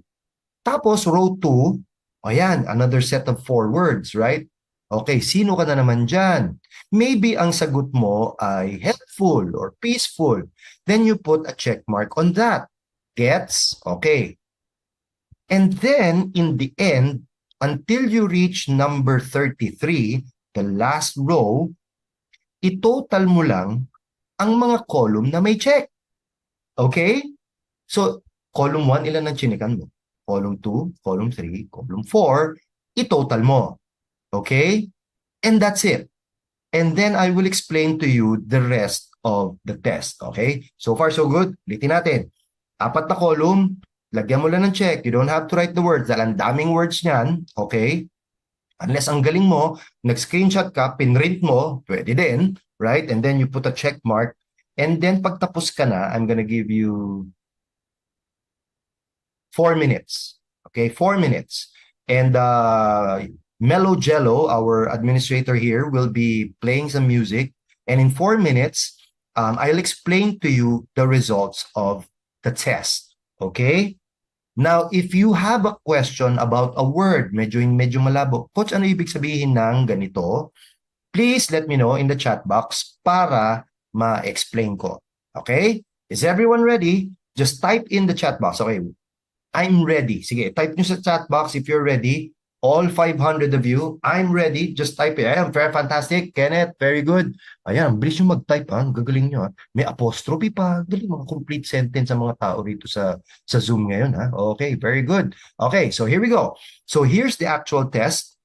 [SPEAKER 4] Tapos row 2, ayan, another set of 4 words, right? Okay, sino ka na naman dyan? Maybe ang sagot mo ay helpful or peaceful. Then you put a check mark on that. Gets? Okay. And then in the end, until you reach number 33, the last row, i-total mo lang ang mga column na may check. Okay? So, column 1, ilan ang chinikan mo? Column 2, column 3, column 4, i-total mo. Okay? And that's it. And then I will explain to you the rest of the test. Okay? So far, so good. Ulitin natin. 4 na column, lagyan mo lang ng check. You don't have to write the words dahil ang daming words niyan. Okay? Unless ang galing mo, nag-screenshot ka, pinrint mo, pwede din, right? And then you put a check mark. And then pag tapos ka na, I'm gonna give you 4 minutes. Okay, 4 minutes. And Mellow Jello, our administrator here, will be playing some music. And in 4 minutes, I'll explain to you the results of the test. Okay? Now, if you have a question about a word, medyo malabo, Coach, ano ibig sabihin ng ganito? Please let me know in the chat box para ma-explain ko. Okay? Is everyone ready? Just type in the chat box. Okay, I'm ready. Sige, type nyo sa chat box if you're ready. All 500 of you, I'm ready. Just type it. Ayan, very fantastic. Kenneth, very good. Ayan, bilis nyo mag-type. Gagaling nyo. May apostrophe pa. Galing mga complete sentence ang mga tao rito sa Zoom ngayon. Okay, very good. Okay, so here we go. So here's the actual test.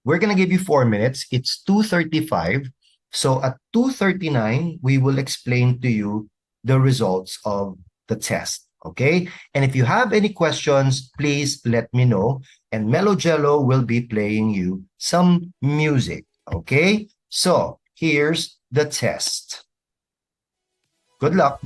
[SPEAKER 4] We're going to give you 4 minutes. It's 2:35. So at 2:39, we will explain to you the results of the test. Okay? And if you have any questions, please let me know. And Mellow Jello will be playing you some music. Okay? So, here's the test. Good luck.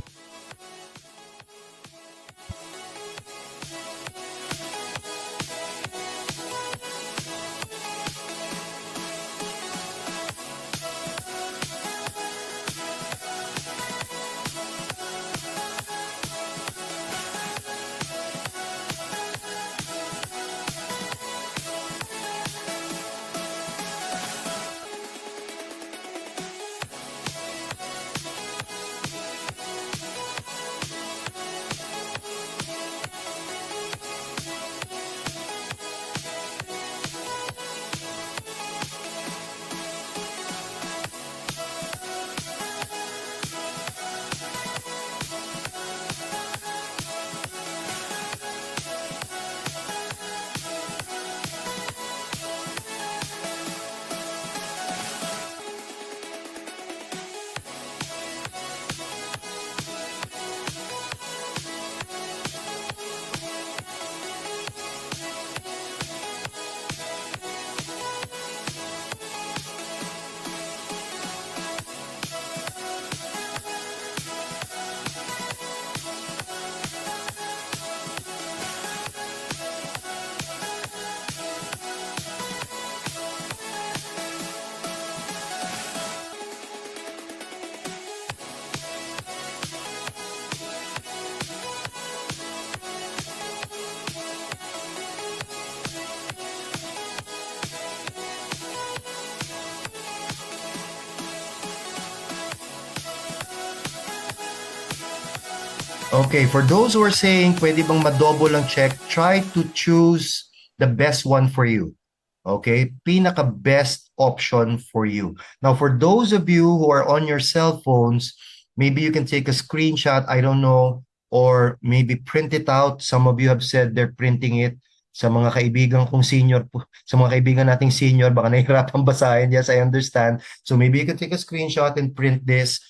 [SPEAKER 4] Okay, for those who are saying pwede bang ma-double ang check, try to choose the best one for you. Okay? Pinaka-best option for you. Now, for those of you who are on your cell phones, maybe you can take a screenshot, I don't know, or maybe print it out. Some of you have said they're printing it. Sa mga kaibigan kong senior, sa mga kaibigan nating senior, baka nahihirapan basahin. Yes, I understand. So maybe you can take a screenshot and print this.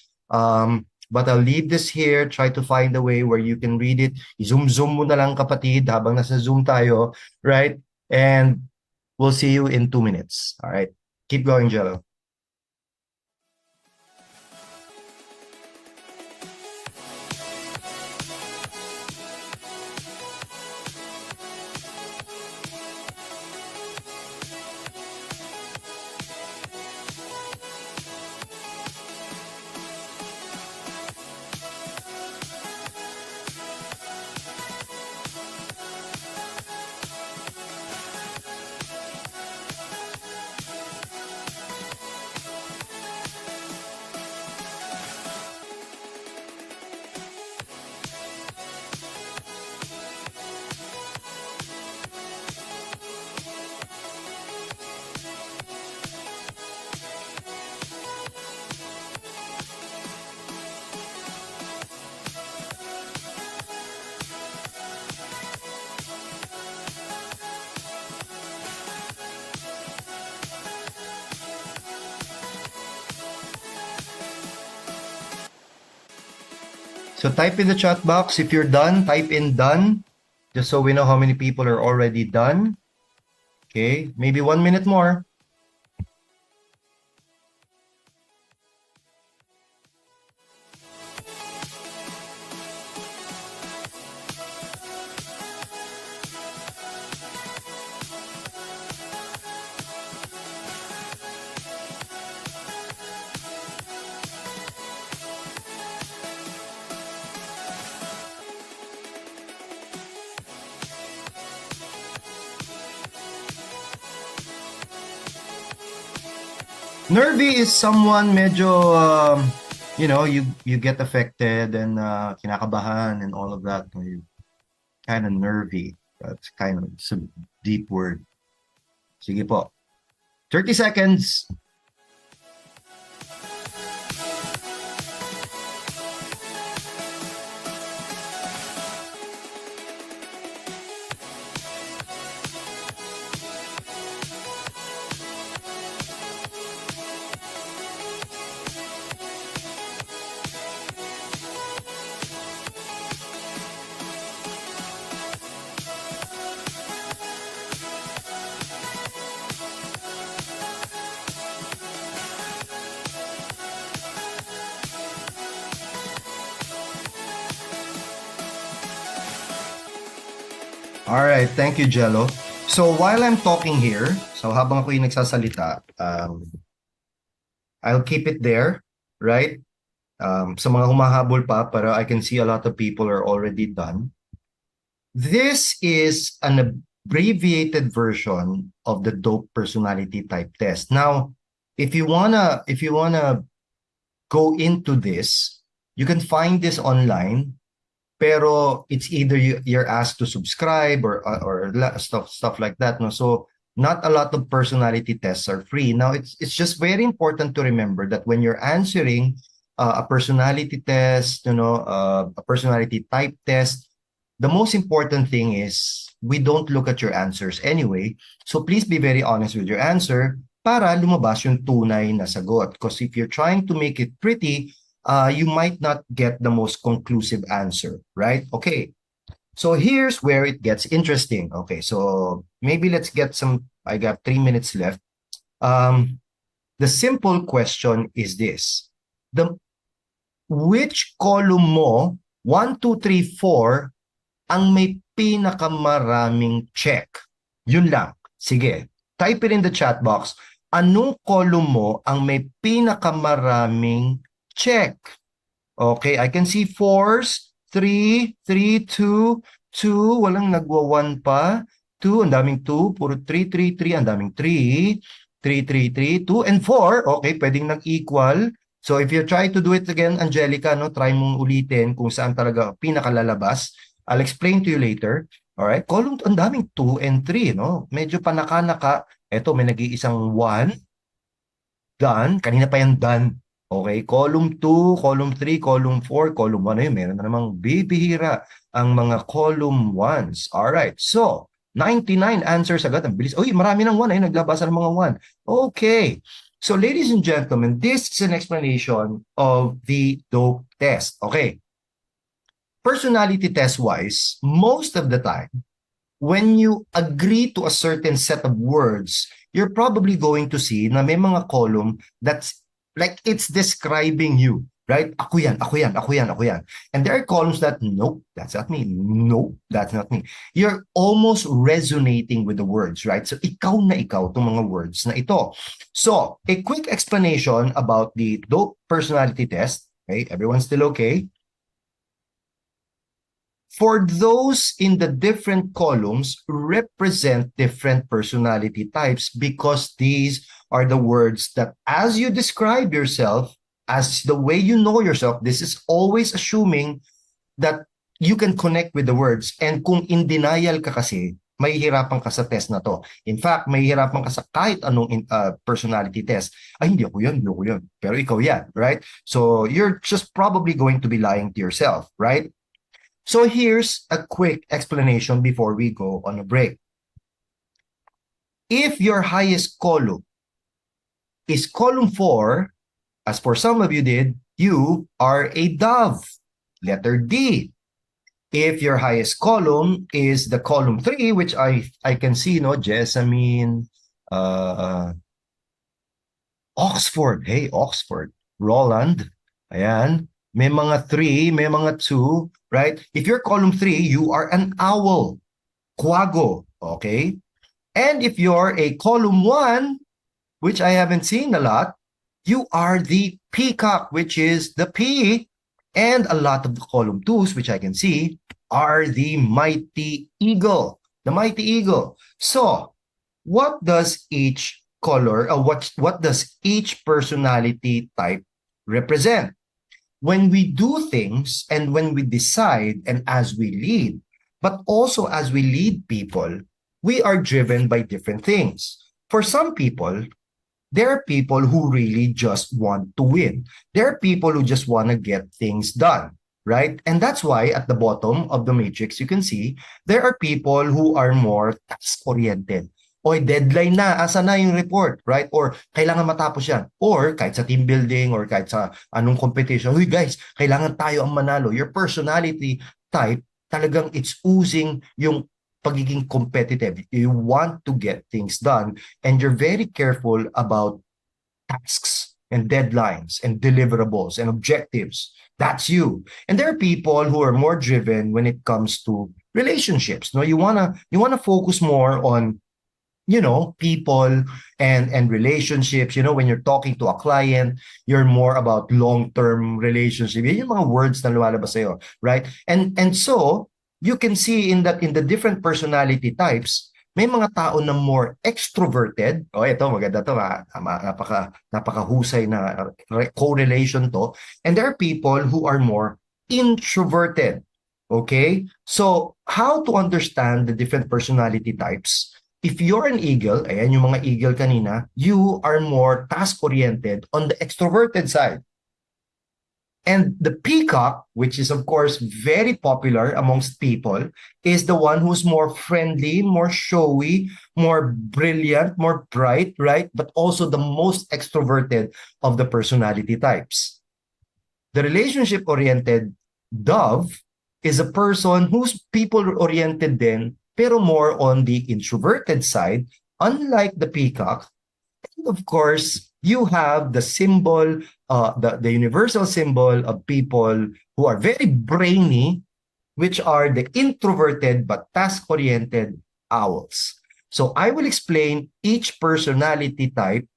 [SPEAKER 4] but I'll leave this here. Try to find a way where you can read it. I-zoom mo na lang, kapatid, habang nasa Zoom tayo, right? And we'll see you in 2 minutes. All right. Keep going, Jello. So type in the chat box. If you're done, type in done, just so we know how many people are already done. Okay, maybe 1 minute more. Nervy is someone medyo, you know, you get affected and kinakabahan and all of that. You're kind of nervy. That's kind of some deep word. Sige po. 30 seconds. All right, thank you, Jello. So while I'm talking here, so habang ako yung nagsasalita, I'll keep it there, right? Sa mga humahabol pa, pero I can see a lot of people are already done. This is an abbreviated version of the dope personality type test. Now, if you wanna go into this, you can find this online. Pero it's either you're asked to subscribe or stuff like that. No, so not a lot of personality tests are free. Now it's just very important to remember that when you're answering a personality test, you know, a personality type test, the most important thing is we don't look at your answers anyway. So please be very honest with your answer para lumabas yung tunay na sagot. Because if you're trying to make it pretty, you might not get the most conclusive answer, right? Okay, so here's where it gets interesting. Okay, so maybe let's get some, I got 3 minutes left. The simple question is this. Which column mo, 1, 2, 3, 4, ang may pinakamaraming check? Yun lang. Sige, type it in the chat box. Anong column mo ang may pinakamaraming check? Okay, I can see 4s, 3, 3, 2, 2, walang nagwa 1 pa. 2, ang daming 2, puro 3, 3, 3, ang daming 3, 3, 3, 3, 2, and 4. Okay, pwedeng nag-equal. So if you try to do it again, Angelica, no, try mong ulitin kung saan talaga pinakalalabas. I'll explain to you later. All right, column, ang daming 2 and 3, no? Medyo panaka-naka. Eto, may nag-iisang 1. Done. Kanina pa yan done. Okay, column 2, column 3, column 4, column 1. Ayun, meron na namang bibihira ang mga column 1s. Alright, so 99 answers agad. Ang bilis. Uy, marami ng 1. Ayun, naglabas ng mga 1. Okay, So, ladies and gentlemen, this is an explanation of the dope test. Okay. Personality test-wise, most of the time, when you agree to a certain set of words, you're probably going to see na may mga column that's like it's describing you, right? Ako yan, ako yan, ako yan, ako yan. And there are columns that, nope, that's not me. Nope, that's not me. You're almost resonating with the words, right? So ikaw na ikaw itong mga words na ito. So, a quick explanation about the dope personality test. Okay, everyone's still okay? For those in the different columns represent different personality types because these are the words that as you describe yourself, as the way you know yourself, this is always assuming that you can connect with the words. And kung in denial ka kasi, mahihirapan ka sa test na to. In fact, mahihirapan ka sa kahit anong personality test. Ay, hindi ako yun, hindi ako yun. Pero ikaw yan, right? So you're just probably going to be lying to yourself, right? So here's a quick explanation before we go on a break. If your highest column is column 4, as for some of you did, you are a dove, letter D. If your highest column is the column 3, which I can see, no, 𝐷, Oxford, hey, Oxford, Roland, ayan, may mga 3, may mga 2, right? If you're column 3, you are an owl, quago, okay? And if you're a column 1, which I haven't seen a lot, you are the peacock, which is the P. And a lot of the column 2s, which I can see, are the mighty eagle, the mighty eagle. So, what does each color, what does each personality type represent? When we do things and when we decide and as we lead, but also as we lead people, we are driven by different things. For some people, there are people who really just want to win. There are people who just want to get things done, right? And that's why at the bottom of the matrix, you can see there are people who are more task-oriented. Oy, deadline na, asa na yung report, right? Or kailangan matapos yan. Or kahit sa team building or kahit sa anong competition, huy guys, kailangan tayo ang manalo. Your personality type, talagang it's oozing yung pagiging competitive. You want to get things done and you're very careful about tasks and deadlines and deliverables and objectives. That's you. And there are people who are more driven when it comes to relationships. No, you wanna focus more on people and relationships. When you're talking to a client, you're more about long-term relationship. Yan yung mga words na lumalabas sa'yo, right? And so, you can see in the different personality types, may mga tao na more extroverted. Oh, ito, maganda to, napakahusay na correlation to. And there are people who are more introverted. Okay? So, how to understand the different personality types? If you're an eagle, ayan yung mga eagle kanina, you are more task-oriented on the extroverted side. And the peacock, which is of course very popular amongst people, is the one who's more friendly, more showy, more brilliant, more bright, right? But also the most extroverted of the personality types. The relationship-oriented dove is a person who's people-oriented then, pero more on the introverted side, unlike the peacock. And of course, you have the symbol, the universal symbol of people who are very brainy, which are the introverted but task-oriented owls. So I will explain each personality type.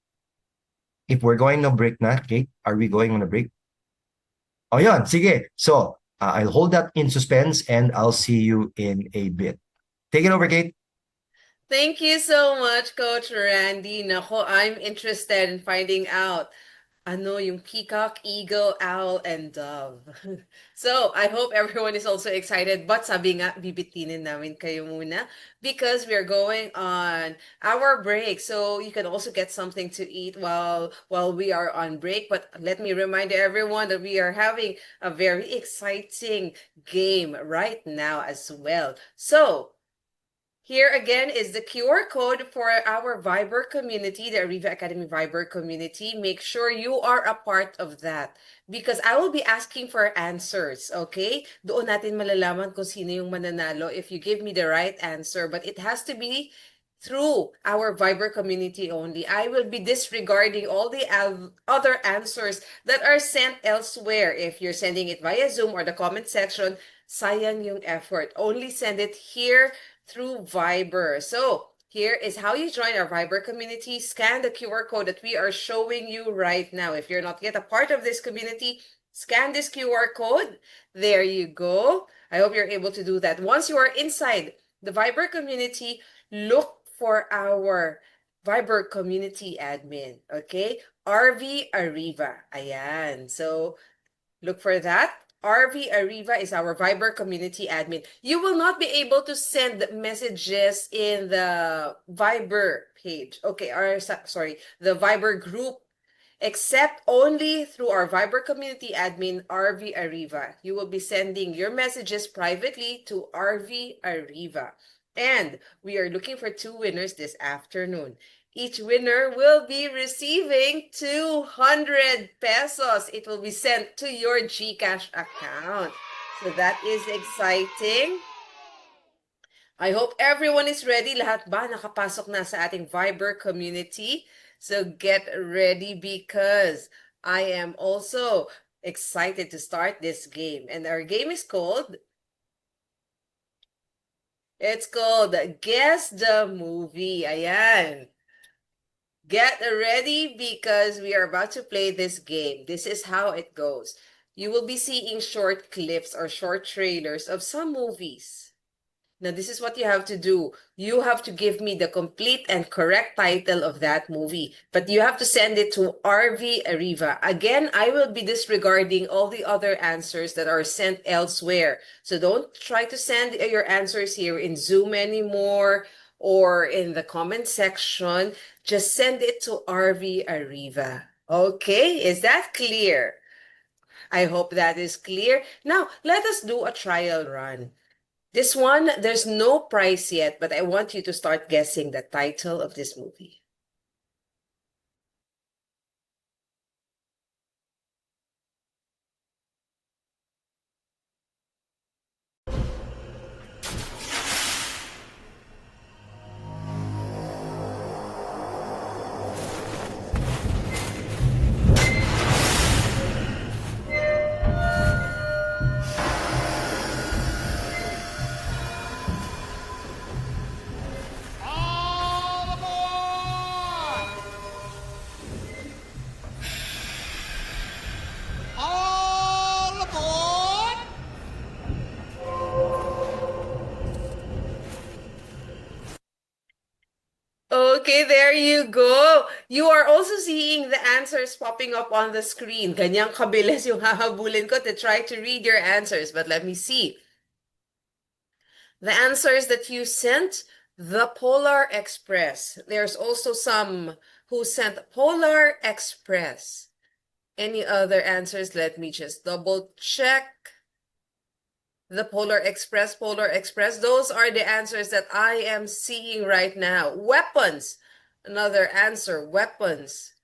[SPEAKER 4] If we're going on a break na, okay? Are we going on a break? O yun, sige. So I'll hold that in suspense and I'll see you in a bit. Take it over, Kate.
[SPEAKER 2] Thank you so much, Coach Randy. Nako, I'm interested in finding out ano yung peacock, eagle, owl, and dove. So, I hope everyone is also excited. But sabi nga, bibitinin namin kayo muna because we're going on our break. So, you can also get something to eat while we are on break. But let me remind everyone that we are having a very exciting game right now as well. So, Here again is the QR code for our Viber community, the Ariva Academy Viber community. Make sure you are a part of that because I will be asking for answers, okay? Doon natin malalaman kung sino yung mananalo if you give me the right answer. But it has to be through our Viber community only. I will be disregarding all the other answers that are sent elsewhere. If you're sending it via Zoom or the comment section, sayang yung effort. Only send it here through Viber. So here is how you join our Viber community. Scan the QR code that we are showing you right now. If you're not yet a part of this community, scan this QR code. There you go. I hope you're able to do that. Once you are inside the Viber community, look for our Viber community admin. Okay? RV Ariva. Ayan. So look for that. RV Ariva is our Viber community admin. You will not be able to send messages in the Viber page. Okay, or sorry, the Viber group, except only through our Viber community admin, RV Ariva. You will be sending your messages privately to RV Ariva. And we are looking for 2 winners this afternoon. Each winner will be receiving 200 pesos. It will be sent to your GCash account. So that is exciting. I hope everyone is ready. Lahat ba nakapasok na sa ating Viber community? So get ready because I am also excited to start this game. And our game is called... It's called Guess the Movie. Ayan. Get ready because we are about to play this game. This is how it goes. You will be seeing short clips or short trailers of some movies. Now, this is what you have to do. You have to give me the complete and correct title of that movie. But you have to send it to RV Ariva. Again, I will be disregarding all the other answers that are sent elsewhere. So don't try to send your answers here in Zoom anymore or in the comment section. Just send it to RV Ariva. Okay, is that clear? I hope that is clear. Now, let us do a trial run. This one, there's no prize yet, but I want you to start guessing the title of this movie. Okay, there you go. You are also seeing the answers popping up on the screen. Ganyang kabilis yung hahabulin ko to try to read your answers. But let me see. The answers that you sent, the Polar Express. There's also some who sent Polar Express. Any other answers? Let me just double check. The Polar Express, Polar Express. Those are the answers that I am seeing right now. Weapons. Another answer, weapons.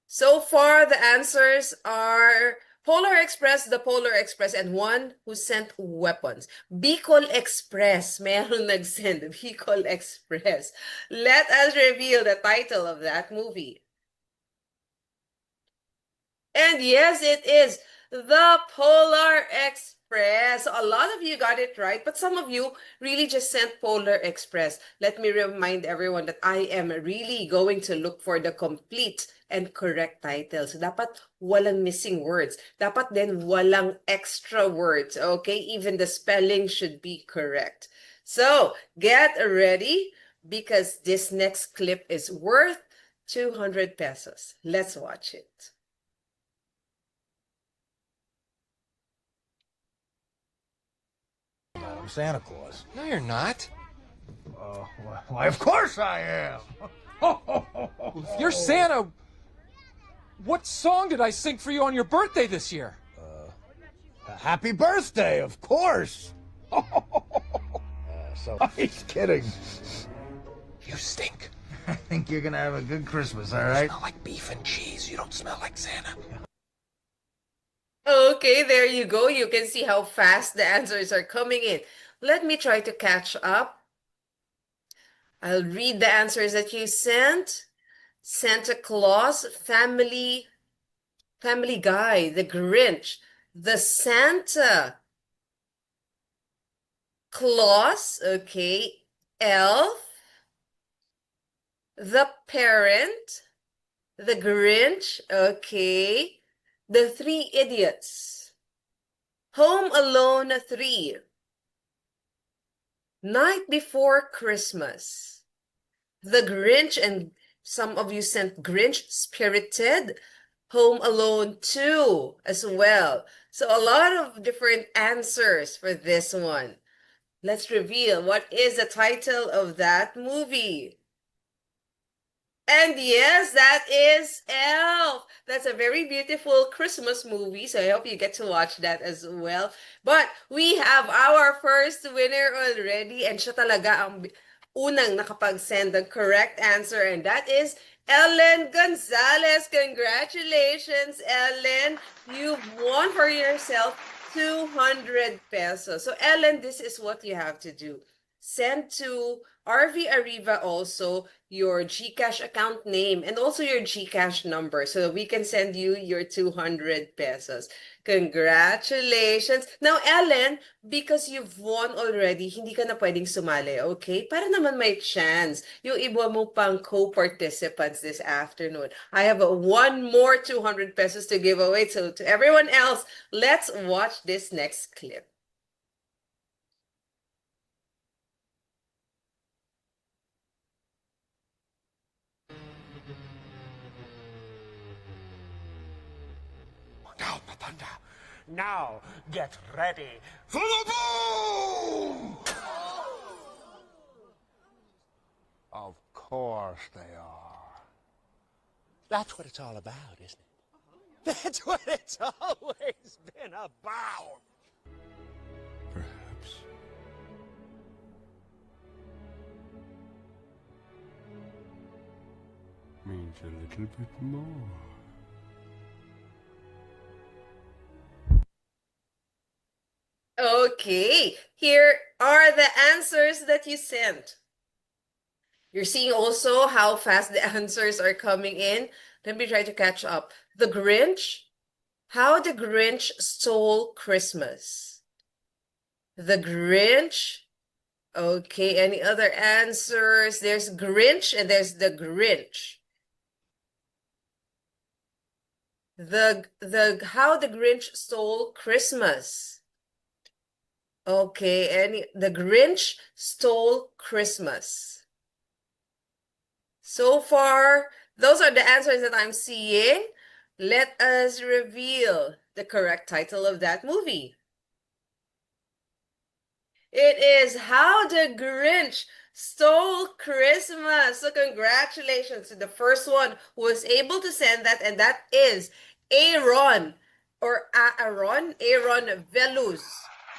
[SPEAKER 2] So far, the answers are Polar Express, the Polar Express, and one who sent weapons. Bicol Express. Meron nag-send. Bicol Express. Let us reveal the title of that movie. And yes, it is The Polar Express. A lot of you got it right, but some of you really just sent Polar Express. Let me remind everyone that I am really going to look for the complete and correct title. So dapat walang missing words. Dapat din walang extra words, okay? Even the spelling should be correct. So get ready because this next clip is worth 200 pesos. Let's watch it.
[SPEAKER 8] I'm Santa Claus.
[SPEAKER 9] No, you're not.
[SPEAKER 8] Why, of course I am.
[SPEAKER 9] If you're Santa, what song did I sing for you on your birthday this year?
[SPEAKER 8] Happy birthday, of course. so he's kidding.
[SPEAKER 9] You stink.
[SPEAKER 8] I think you're gonna have a good Christmas, all right?
[SPEAKER 9] You smell like beef and cheese. You don't smell like Santa.
[SPEAKER 2] Okay, there you go. You can see how fast the answers are coming in. Let me try to catch up. I'll read the answers that you sent. Santa Claus, Family Guy, The Grinch, The Santa Claus, okay, Elf, The Parent, The Grinch, okay, The Three Idiots, Home Alone 3, Night Before Christmas, The Grinch, and some of you sent Grinch, Spirited, Home Alone 2 as well. So a lot of different answers for this one. Let's reveal what is the title of that movie. And yes, that is Elf. That's a very beautiful Christmas movie, so I hope you get to watch that as well. But we have our first winner already, and siya talaga ang unang nakapag-send the correct answer, and that is Ellen Gonzalez. Congratulations, Ellen. You've won for yourself 200 pesos. So, Ellen, this is what you have to do. Send to RV Ariva also your GCash account name and also your GCash number so that we can send you your 200 pesos. Congratulations! Now, Ellen, because you've won already, hindi ka na pwedeng sumali, okay? Para naman may chance yung iba mo pang co-participants this afternoon. I have one more 200 pesos to give away. So to everyone else, let's watch this next clip.
[SPEAKER 8] Now, Patanda, now get ready for the boom! Of course they are. That's what it's all about, isn't it? That's what it's always been about. Perhaps. Means a little bit more.
[SPEAKER 2] Okay, here are the answers that you sent. You're seeing also how fast the answers are coming in. Let me try to catch up. The Grinch, How the Grinch Stole Christmas. The Grinch. Okay, any other answers? There's Grinch and there's the Grinch. How the Grinch Stole Christmas. Okay, the Grinch Stole Christmas. So far, those are the answers that I'm seeing. Let us reveal the correct title of that movie. It is How the Grinch Stole Christmas. So congratulations to the first one who was able to send that, and that is Aaron Veluz.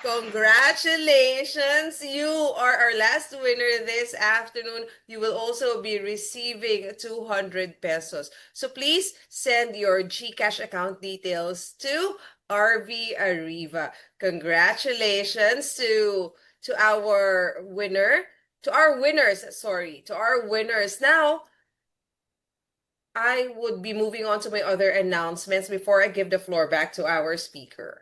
[SPEAKER 2] Congratulations! You are our last winner this afternoon. You will also be receiving 200 pesos. So please send your GCash account details to RV Ariva. Congratulations to our winner, to our winners. Now, I would be moving on to my other announcements before I give the floor back to our speaker.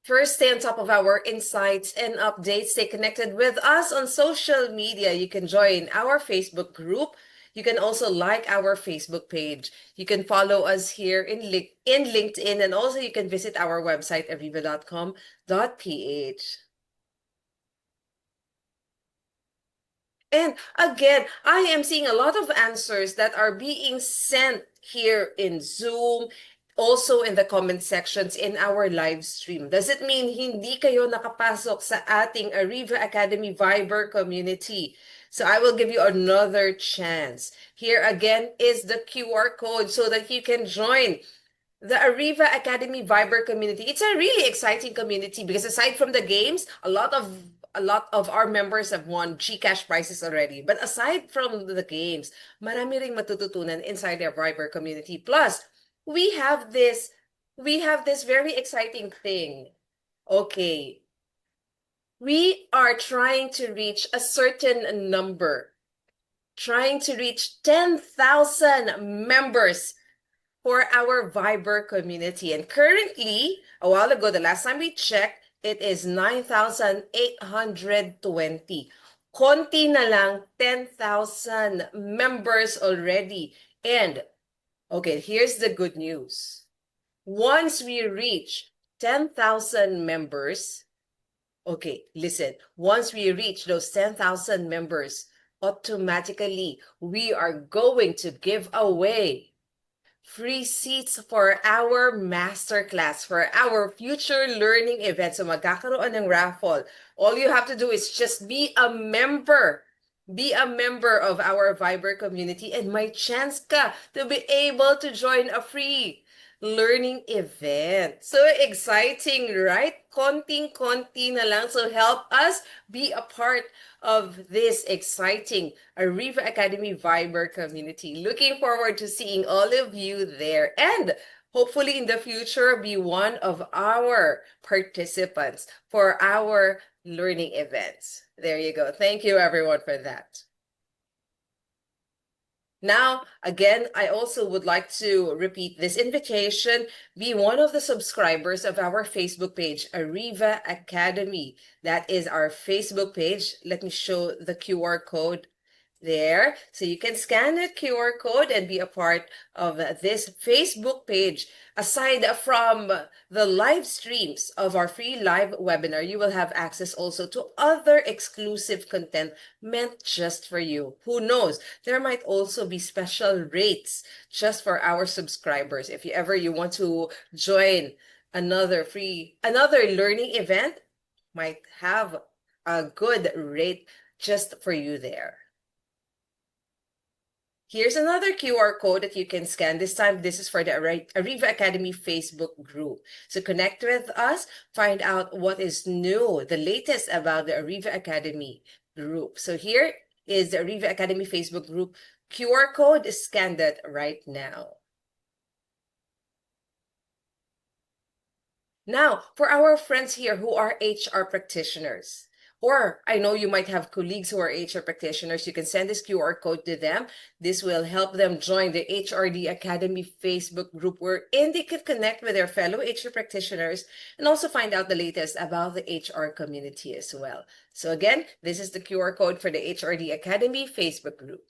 [SPEAKER 2] First, stay on top of our insights and updates. Stay connected with us on social media. You can join our Facebook group. You can also like our Facebook page. You can follow us here in LinkedIn, and also you can visit our website, ariva.com.ph. And again, I am seeing a lot of answers that are being sent here in Zoom, also in the comment sections in our live stream. Does it mean hindi kayo nakapasok sa ating Ariva Academy Viber community? So I will give you another chance. Here again is the QR code so that you can join the Ariva Academy Viber community. It's a really exciting community because aside from the games, a lot of our members have won GCash prizes already. But aside from the games, marami ring matututunan inside their Viber community. Plus, we have this very exciting thing. Okay. We are trying to reach a certain number. Trying to reach 10,000 members for our Viber community. And currently, a while ago, the last time we checked, it is 9,820. Konti na lang, 10,000 members already. And, okay, here's the good news. Once we reach 10,000 members, okay, listen, once we reach those 10,000 members, automatically, we are going to give away free seats for our masterclass, for our future learning event. So magkakaroon ng raffle. All you have to do is just be a member. Be a member of our Viber community and may chance ka to be able to join a free learning event. So exciting, right? Konting-konti na lang. So help us be a part of this exciting Ariva Academy Viber community. Looking forward to seeing all of you there and hopefully in the future be one of our participants for our learning events. There you go. Thank you everyone for that. Now, again, I also would like to repeat this invitation. Be one of the subscribers of our Facebook page, Ariva Academy. That is our Facebook page. Let me show the QR code there. So you can scan that QR code and be a part of this Facebook page. Aside from the live streams of our free live webinar, you will have access also to other exclusive content meant just for you. Who knows? There might also be special rates just for our subscribers. If you want to join another learning event, might have a good rate just for you there. Here's another QR code that you can scan. This time, this is for the Ariva Academy Facebook group. So connect with us, find out what is new, the latest about the Ariva Academy group. So here is the Ariva Academy Facebook group QR code. Scan that right now. Now, for our friends here who are HR practitioners, or I know you might have colleagues who are HR practitioners, you can send this QR code to them. This will help them join the HRD Academy Facebook group wherein they can connect with their fellow HR practitioners and also find out the latest about the HR community as well. So again, this is the QR code for the HRD Academy Facebook group.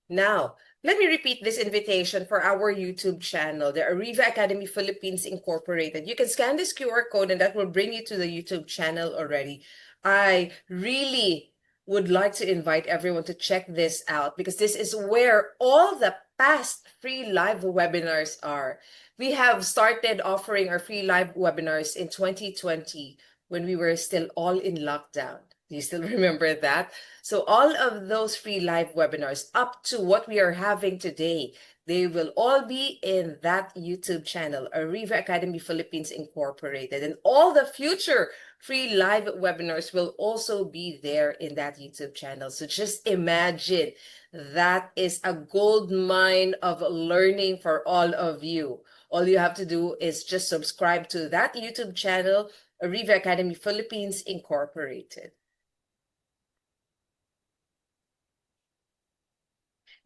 [SPEAKER 2] Now, let me repeat this invitation for our YouTube channel, the Ariva Academy Philippines Incorporated. You can scan this QR code and that will bring you to the YouTube channel already. I really would like to invite everyone to check this out because this is where all the past free live webinars are. We have started offering our free live webinars in 2020 when we were still all in lockdown. Do you still remember that? So all of those free live webinars up to what we are having today, they will all be in that YouTube channel, Ariva Academy Philippines Incorporated. And all the future free live webinars will also be there in that YouTube channel. So just imagine that is a gold mine of learning for all of you. All you have to do is just subscribe to that YouTube channel, Ariva Academy Philippines Incorporated.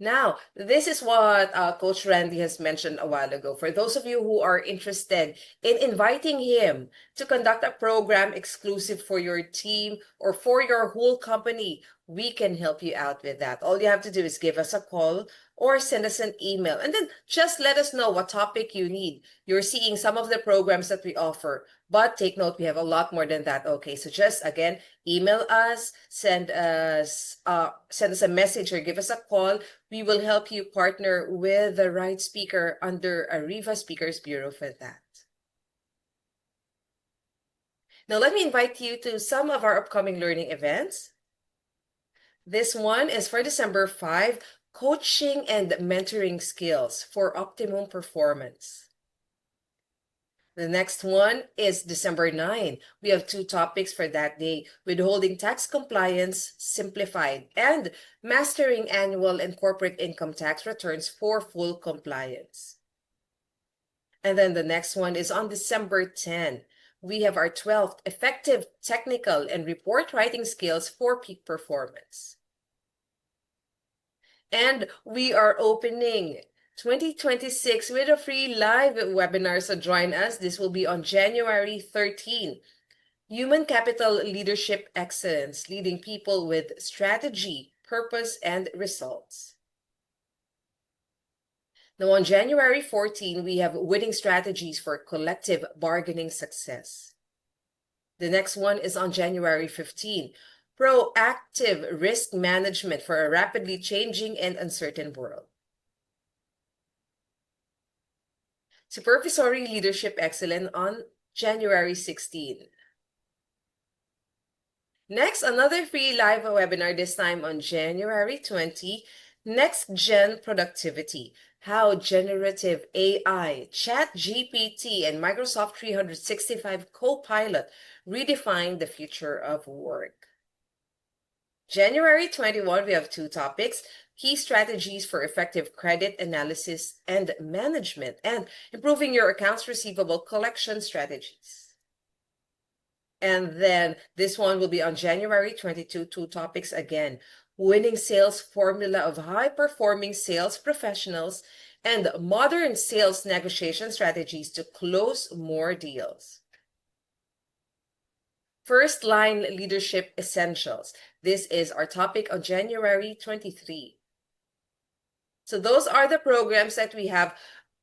[SPEAKER 2] Now, this is what Coach Randy has mentioned a while ago. For those of you who are interested in inviting him to conduct a program exclusive for your team or for your whole company, we can help you out with that. All you have to do is give us a call or send us an email. And then just let us know what topic you need. You're seeing some of the programs that we offer, but take note, we have a lot more than that. Okay, so just again, email us, send us a message or give us a call. We will help you partner with the right speaker under Ariva Speakers Bureau for that. Now, let me invite you to some of our upcoming learning events. This one is for December 5. coaching and mentoring skills for optimum performance. The next one is December 9. We have 2 topics for that day: withholding tax compliance simplified and mastering annual and corporate income tax returns for full compliance. And then the next one is on December 10. We have our 12th effective technical and report writing skills for peak performance. And we are opening 2026 with a free live webinar, so join us. This will be on January 13. Human Capital Leadership Excellence, leading people with strategy, purpose, and results. Now on January 14, we have winning strategies for collective bargaining success. The next one is on January 15, proactive risk management for a rapidly changing and uncertain world. Supervisory Leadership Excellence on January 16. Next, another free live webinar, this time on January 20, Next Gen Productivity, how generative AI, ChatGPT, and Microsoft 365 Copilot redefine the future of work. January 21, we have 2 topics: key strategies for effective credit analysis and management, and improving your accounts receivable collection strategies. And then this one will be on January 22, 2 topics again: winning sales formula of high-performing sales professionals and modern sales negotiation strategies to close more deals. First line leadership essentials. This is our topic on January 23. So those are the programs that we have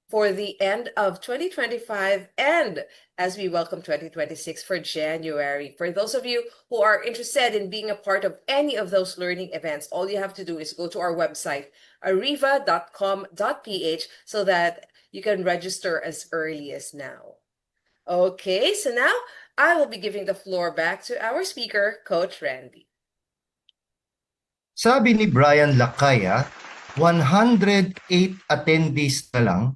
[SPEAKER 2] for the end of 2025 and as we welcome 2026 for January. For those of you who are interested in being a part of any of those learning events, all you have to do is go to our website, ariva.com.ph, so that you can register as early as now. Okay, so now I will be giving the floor back to our speaker, Coach Randy.
[SPEAKER 4] Sabi ni Brian Lakaya, 108 attendees na lang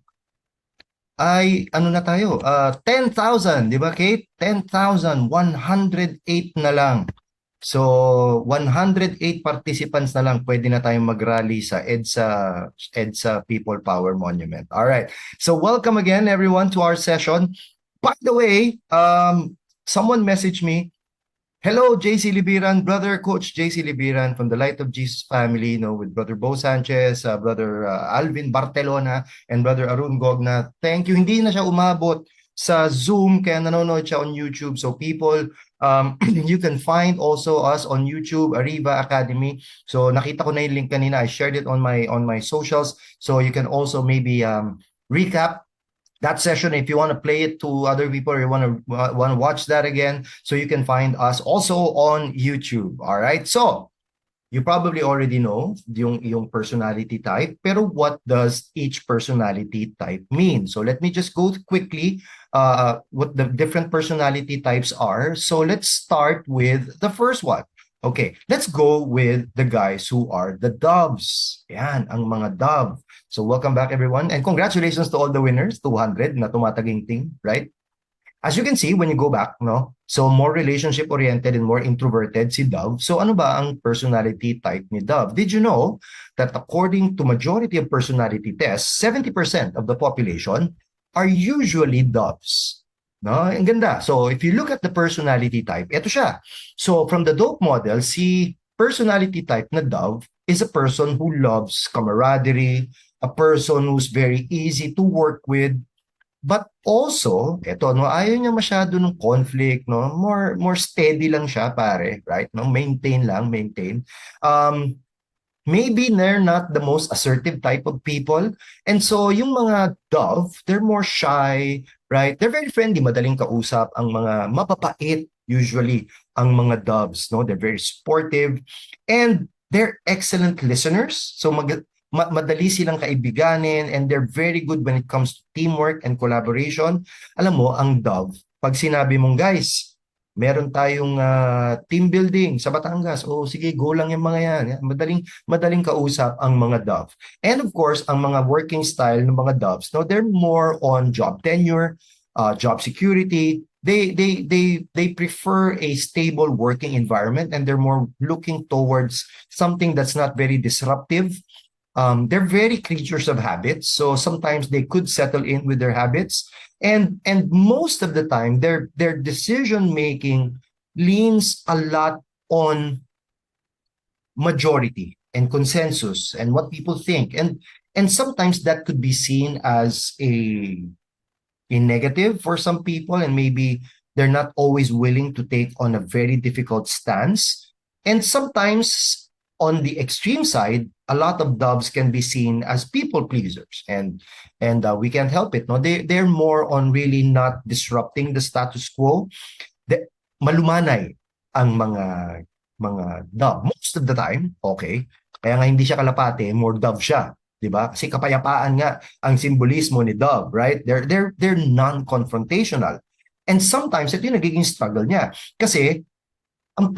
[SPEAKER 4] ay ano na tayo, 10,000, di ba Kate? 10,000, 108 na lang. So 108 participants na lang, pwede na tayong mag-rally sa EDSA People Power Monument. All right. So welcome again everyone to our session. By the way, someone messaged me, hello, JC Libiran, brother Coach JC Libiran from the Light of Jesus family, with Brother Bo Sanchez, Brother Alvin Bartelona, and Brother Arun Gogna. Thank you. Hindi na siya umabot sa Zoom, kaya nanonood siya on YouTube. So people, you can find also us on YouTube, Ariva Academy. So nakita ko na yung link kanina. I shared it on my socials. So you can also maybe recap that session if you want to play it to other people, or you want to watch that again. So you can find us also on YouTube. All right. So you probably already know yung personality type, pero what does each personality type mean? So let me just go quickly what the different personality types are. So let's start with the first one. Okay, let's go with the guys who are the doves. Yan, ang mga dove. So welcome back everyone, and congratulations to all the winners, 200 na tumataginting, right? As you can see, when you go back, so more relationship-oriented and more introverted si Dove. So ano ba ang personality type ni Dove? Did you know that according to majority of personality tests, 70% of the population are usually Doves? No? Ang ganda. So if you look at the personality type, ito siya. So from the Dope model, si personality type na Dove is a person who loves camaraderie, a person who's very easy to work with, but also, ayaw niya masyado ng conflict, more steady lang siya, pare, right? Maintain. Maybe they're not the most assertive type of people. And so yung mga Dove, they're more shy, right? They're very friendly, madaling kausap. Ang mga mapapait, usually, ang mga Doves, They're very supportive. And they're excellent listeners. So madali silang kaibiganin, and they're very good when it comes to teamwork and collaboration. Alam mo, ang Dove, pag sinabi mong, guys, Meron tayong team building sa Batangas. O sige, go lang yung mga yan. Madaling kausap ang mga dove. And of course, ang mga working style ng mga doves, no, they're more on job tenure, job security. They prefer a stable working environment, and they're more looking towards something that's not very disruptive. They're very creatures of habits, so sometimes they could settle in with their habits, and most of the time their decision making leans a lot on majority and consensus and what people think, and sometimes that could be seen as a negative for some people, and maybe they're not always willing to take on a very difficult stance. And sometimes on the extreme side, a lot of doves can be seen as people pleasers, and we can't help it. No, they're more on really not disrupting the status quo. Malumanay ang mga dove most of the time. Okay, kaya nga hindi siya kalapate, more dove siya, di ba? Kasi kapayapaan nga ang simbolismo ni dove, right? They're non-confrontational, and sometimes ito yung nagiging struggle niya kasi ang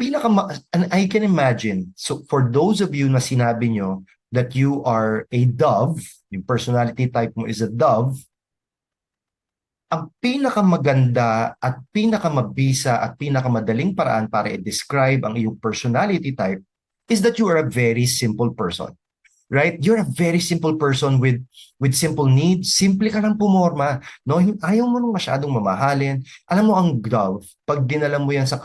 [SPEAKER 4] and I can imagine, so for those of you na sinabi nyo that you are a dove, yung personality type mo is a dove, ang pinakamaganda at pinakamabisa at pinakamadaling paraan para i-describe ang iyong personality type is that you are a very simple person. Right? You're a very simple person with simple needs. Simple ka lang pumorma. No? Ayaw mo nung masyadong mamahalin. Alam mo, ang dove, pag dinala mo yan sa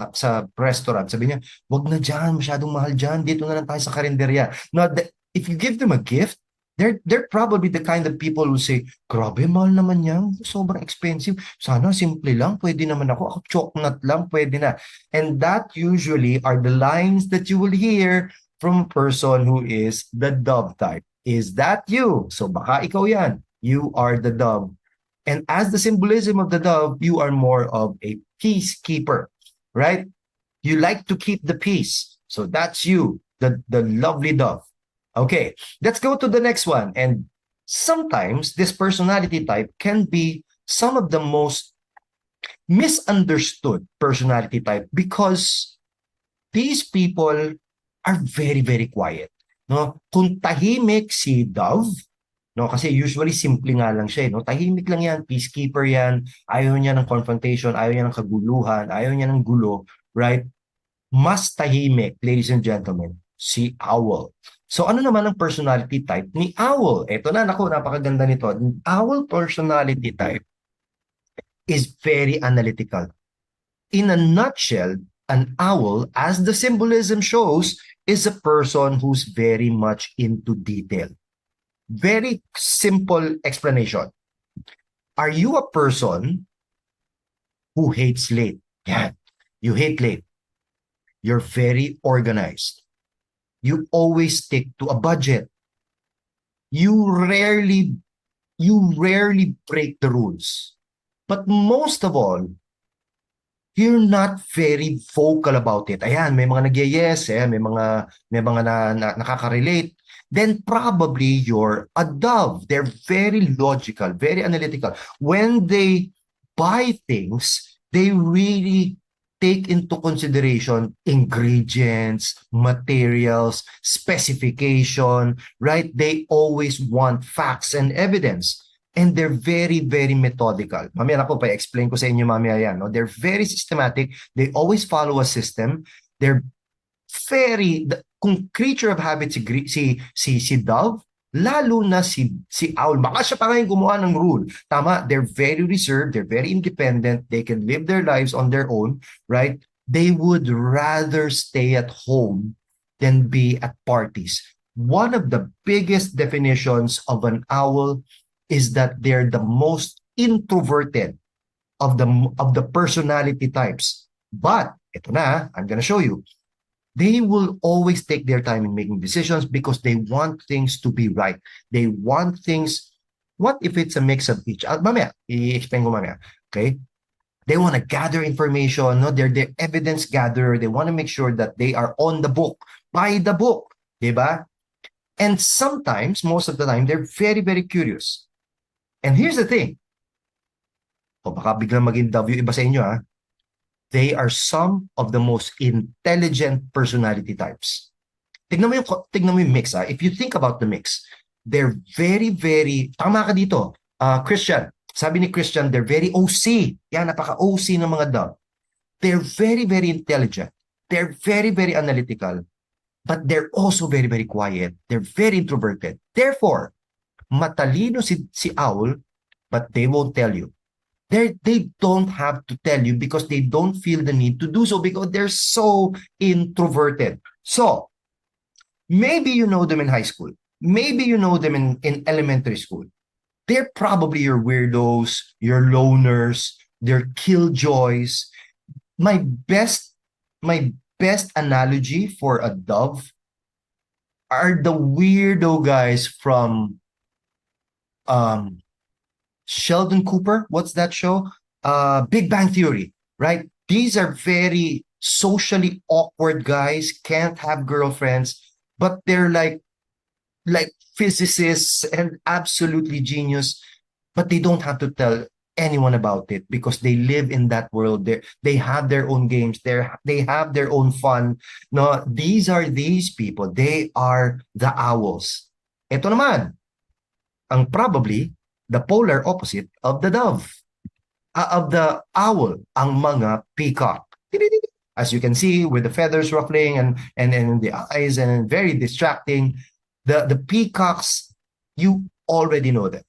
[SPEAKER 4] restaurant, sabi niya, wag na dyan, masyadong mahal dyan. Dito na lang tayo sa karinderya. No, if you give them a gift, they're probably the kind of people who say, grabe, mahal naman yan. Sobrang expensive. Sana simple lang. Pwede naman ako. Ako chocolate lang. Pwede na. And that usually are the lines that you will hear from a person who is the dove type. Is that you? So baka ikaw yan. You are the dove. And as the symbolism of the dove, you are more of a peacekeeper, right? You like to keep the peace. So that's you, the lovely dove. Okay, let's go to the next one. And sometimes this personality type can be some of the most misunderstood personality type because these people are very, very quiet. No? Kung tahimik si dove, no, kasi usually simple nga lang siya, no? Tahimik lang yan, peacekeeper yan, ayaw niya ng confrontation, ayaw niya ng kaguluhan, ayaw niya ng gulo, right? Mas tahimik, ladies and gentlemen, si owl. So ano naman ang personality type ni owl? Ito na, naku, napakaganda nito. Owl personality type is very analytical. In a nutshell, an owl, as the symbolism shows, is a person who's very much into detail. Very simple explanation. Are you a person who hates late? Yeah, you hate late. You're very organized. You always stick to a budget. You rarely break the rules. But most of all, you're not very vocal about it. Ayan, may mga nag-yes, may mga nakaka-relate. Then probably you're a dove. They're very logical, very analytical. When they buy things, they really take into consideration ingredients, materials, specification, right? They always want facts and evidence. And they're very, very methodical. Mamaya na po, pa-explain ko sa inyo mamaya yan. No? They're very systematic. They always follow a system. They're very, kung creature of habit si dove, lalo na si owl. Baka siya pa ngayon gumawa ng rule. Tama, they're very reserved. They're very independent. They can live their lives on their own, right? They would rather stay at home than be at parties. One of the biggest definitions of an owl is that they're the most introverted of the personality types. But, ito na, I'm gonna show you, they will always take their time in making decisions because they want things to be right. They want things, what if it's a mix of each? Mamaya, i-explain ko mamaya, okay? They want to gather information, no? They're the evidence gatherer. They want to make sure that they are on the book, by the book, diba? And sometimes, most of the time, they're very, very curious. And here's the thing. O baka biglang maging dove yung iba sa inyo, ha? they are some of the most intelligent personality types. Tignan mo yung mix. If you think about the mix, they're very, very, tama ka dito, Christian. Sabi ni Christian, they're very OC. Yan, napaka-OC ng mga dove. They're very, very intelligent. They're very, very analytical. But they're also very, very quiet. They're very introverted. Therefore, matalino si owl, but they won't tell you. They don't have to tell you because they don't feel the need to do so because they're so introverted. So, maybe you know them in high school. Maybe you know them in elementary school. They're probably your weirdos, your loners, their killjoys. My best analogy for a dove are the weirdo guys from Sheldon Cooper. What's that show? Big Bang Theory, right? These are very socially awkward guys, can't have girlfriends, but they're like physicists and absolutely genius, but they don't have to tell anyone about it because they live in that world. They have their own games. They have their own fun. No, these are these people. They are the owls. Ito naman, ang probably the polar opposite of the dove, of the owl, ang mga peacock. As you can see, with the feathers ruffling and the eyes and very distracting. The peacocks, you already know them.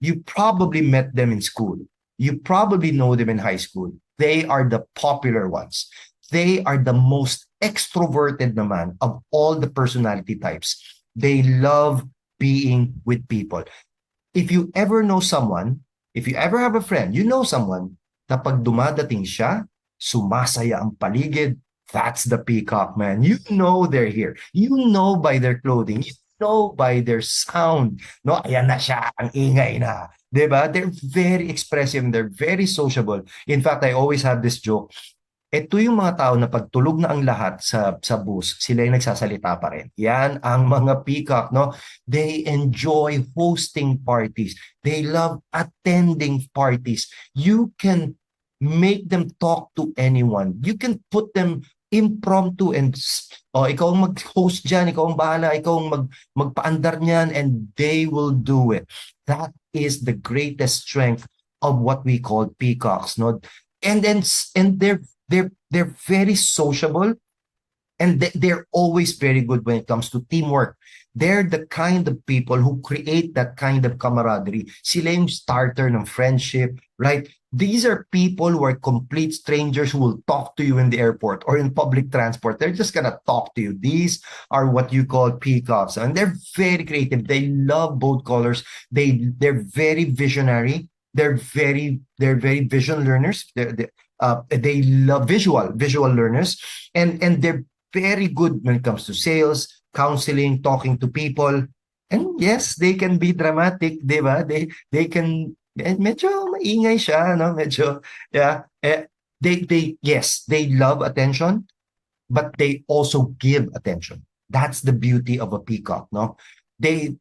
[SPEAKER 4] You probably met them in school. You probably know them in high school. They are the popular ones. They are the most extroverted naman of all the personality types. They love being with people. If you ever know someone, if you ever have a friend, you know someone na pag dumadating siya, sumasaya ang paligid, that's the peacock, man. You know they're here. You know by their clothing. You know by their sound. No, ayan na siya, ang ingay na. Diba? They're very expressive and they're very sociable. In fact, I always have this joke. Ito yung mga tao na pagtulog na ang lahat sa bus, sila yung nagsasalita pa rin. Yan ang mga peacock, no? They enjoy hosting parties. They love attending parties. You can make them talk to anyone. You can put them impromptu and ikaw ang mag-host dyan, ikaw ang bahala, ikaw ang magpaandar niyan, and they will do it. That is the greatest strength of what we call peacocks, no? And they're very sociable, and they're always very good when it comes to teamwork. They're the kind of people who create that kind of camaraderie. Sila yung starter ng friendship, right? These are people who are complete strangers who will talk to you in the airport or in public transport. They're just gonna talk to you. These are what you call peacocks, and they're very creative. They love both colors. They're very visionary. They're very vision learners. They love visual learners, and they're very good when it comes to sales, counseling, talking to people. And yes, they can be dramatic, di ba? They can, medyo maingay siya, no? Medyo, yeah. They love attention, but they also give attention. That's the beauty of a peacock, no? They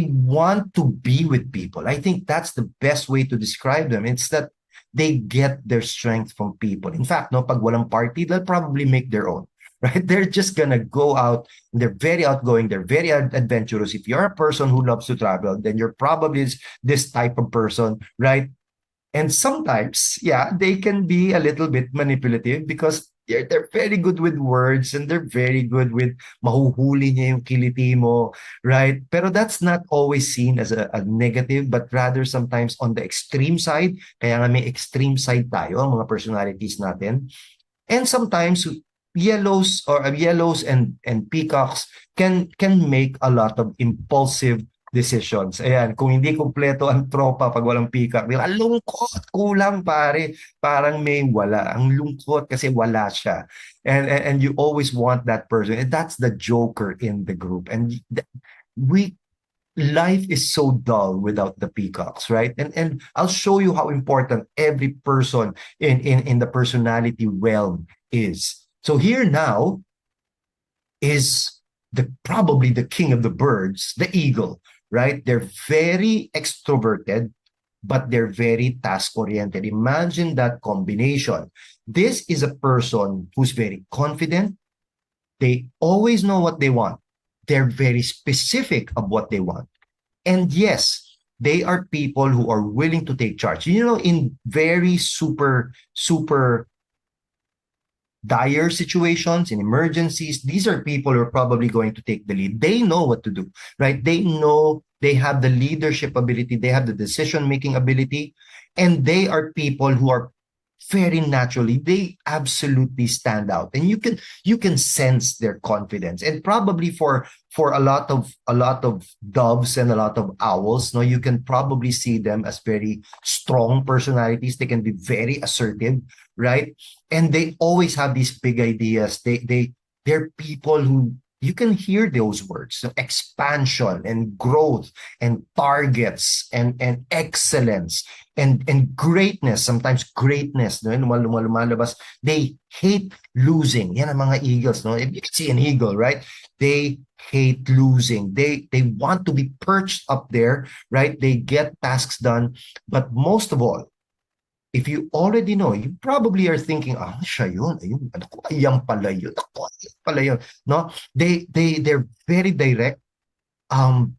[SPEAKER 4] want to be with people. I think that's the best way to describe them. It's that they get their strength from people. In fact, no, pag walang party, they'll probably make their own, right? They're just gonna go out. They're very outgoing. They're very adventurous. If you're a person who loves to travel, then you're probably this type of person, right? And sometimes, yeah, they can be a little bit manipulative because they're very good with words and they're very good with mahuhuli niya yung kiliti mo, right? Pero that's not always seen as a negative, but rather sometimes on the extreme side. Kaya nga may extreme side tayo, ang mga personalities natin. And sometimes yellows and peacocks can make a lot of impulsive decisions. Ayan, kung hindi kumpleto ang tropa pag walang peacock, ang lungkot, kulang pare, parang may wala. Ang lungkot kasi wala siya. And you always want that person. And that's the joker in the group. And life is so dull without the peacocks, right? And I'll show you how important every person in the personality realm is. So here now is probably the king of the birds, the eagle, right? They're very extroverted. but they're very task-oriented. Imagine that combination. This is a person who's very confident. They always know what they want. They're very specific of what they want. And yes, they are people who are willing to take charge. You know, in very super dire situations, in emergencies, these are people who are probably going to take the lead. They know what to do, right? They know, they have the leadership ability, they have the decision-making ability, and they are people who are very naturally, they absolutely stand out, and you can sense their confidence. And probably for a lot of doves and a lot of owls, no, you can probably see them as very strong personalities. They can be very assertive, right? And they always have these big ideas. They're people who, you can hear those words, so expansion and growth and targets and excellence and greatness, sometimes greatness, no? Lumalabas. They hate losing. Yan ang mga eagles, no? If you can see an eagle, right? They hate losing. They want to be perched up there, right? They get tasks done. But most of all, if you already know, you probably are thinking, siya yun, ayun, ayan pala yun, no? They're very direct.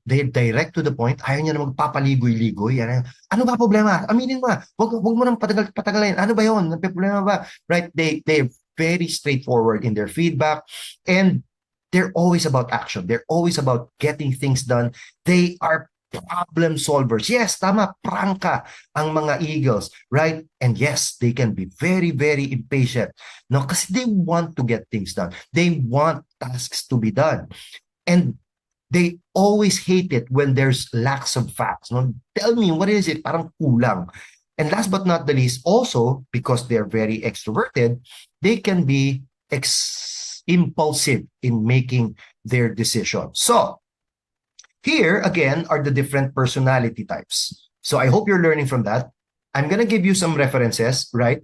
[SPEAKER 4] They're direct to the point. Ayaw niya na magpapaligoy-ligoy. Ano ba problema? Aminin mo. Wag mo nang patagalain. Ano ba yun? Problema ba? Right? They're very straightforward in their feedback, and they're always about action. They're always about getting things done. They are problem solvers. Yes, tama, prangka ang mga eagles, right? And yes, they can be very, very impatient. No, kasi they want to get things done. They want tasks to be done. And they always hate it when there's lacks of facts. No? Tell me, what is it? Parang kulang. And last but not the least, also, because they're very extroverted, they can be impulsive in making their decisions. So, here, again, are the different personality types. So I hope you're learning from that. I'm going to give you some references, right?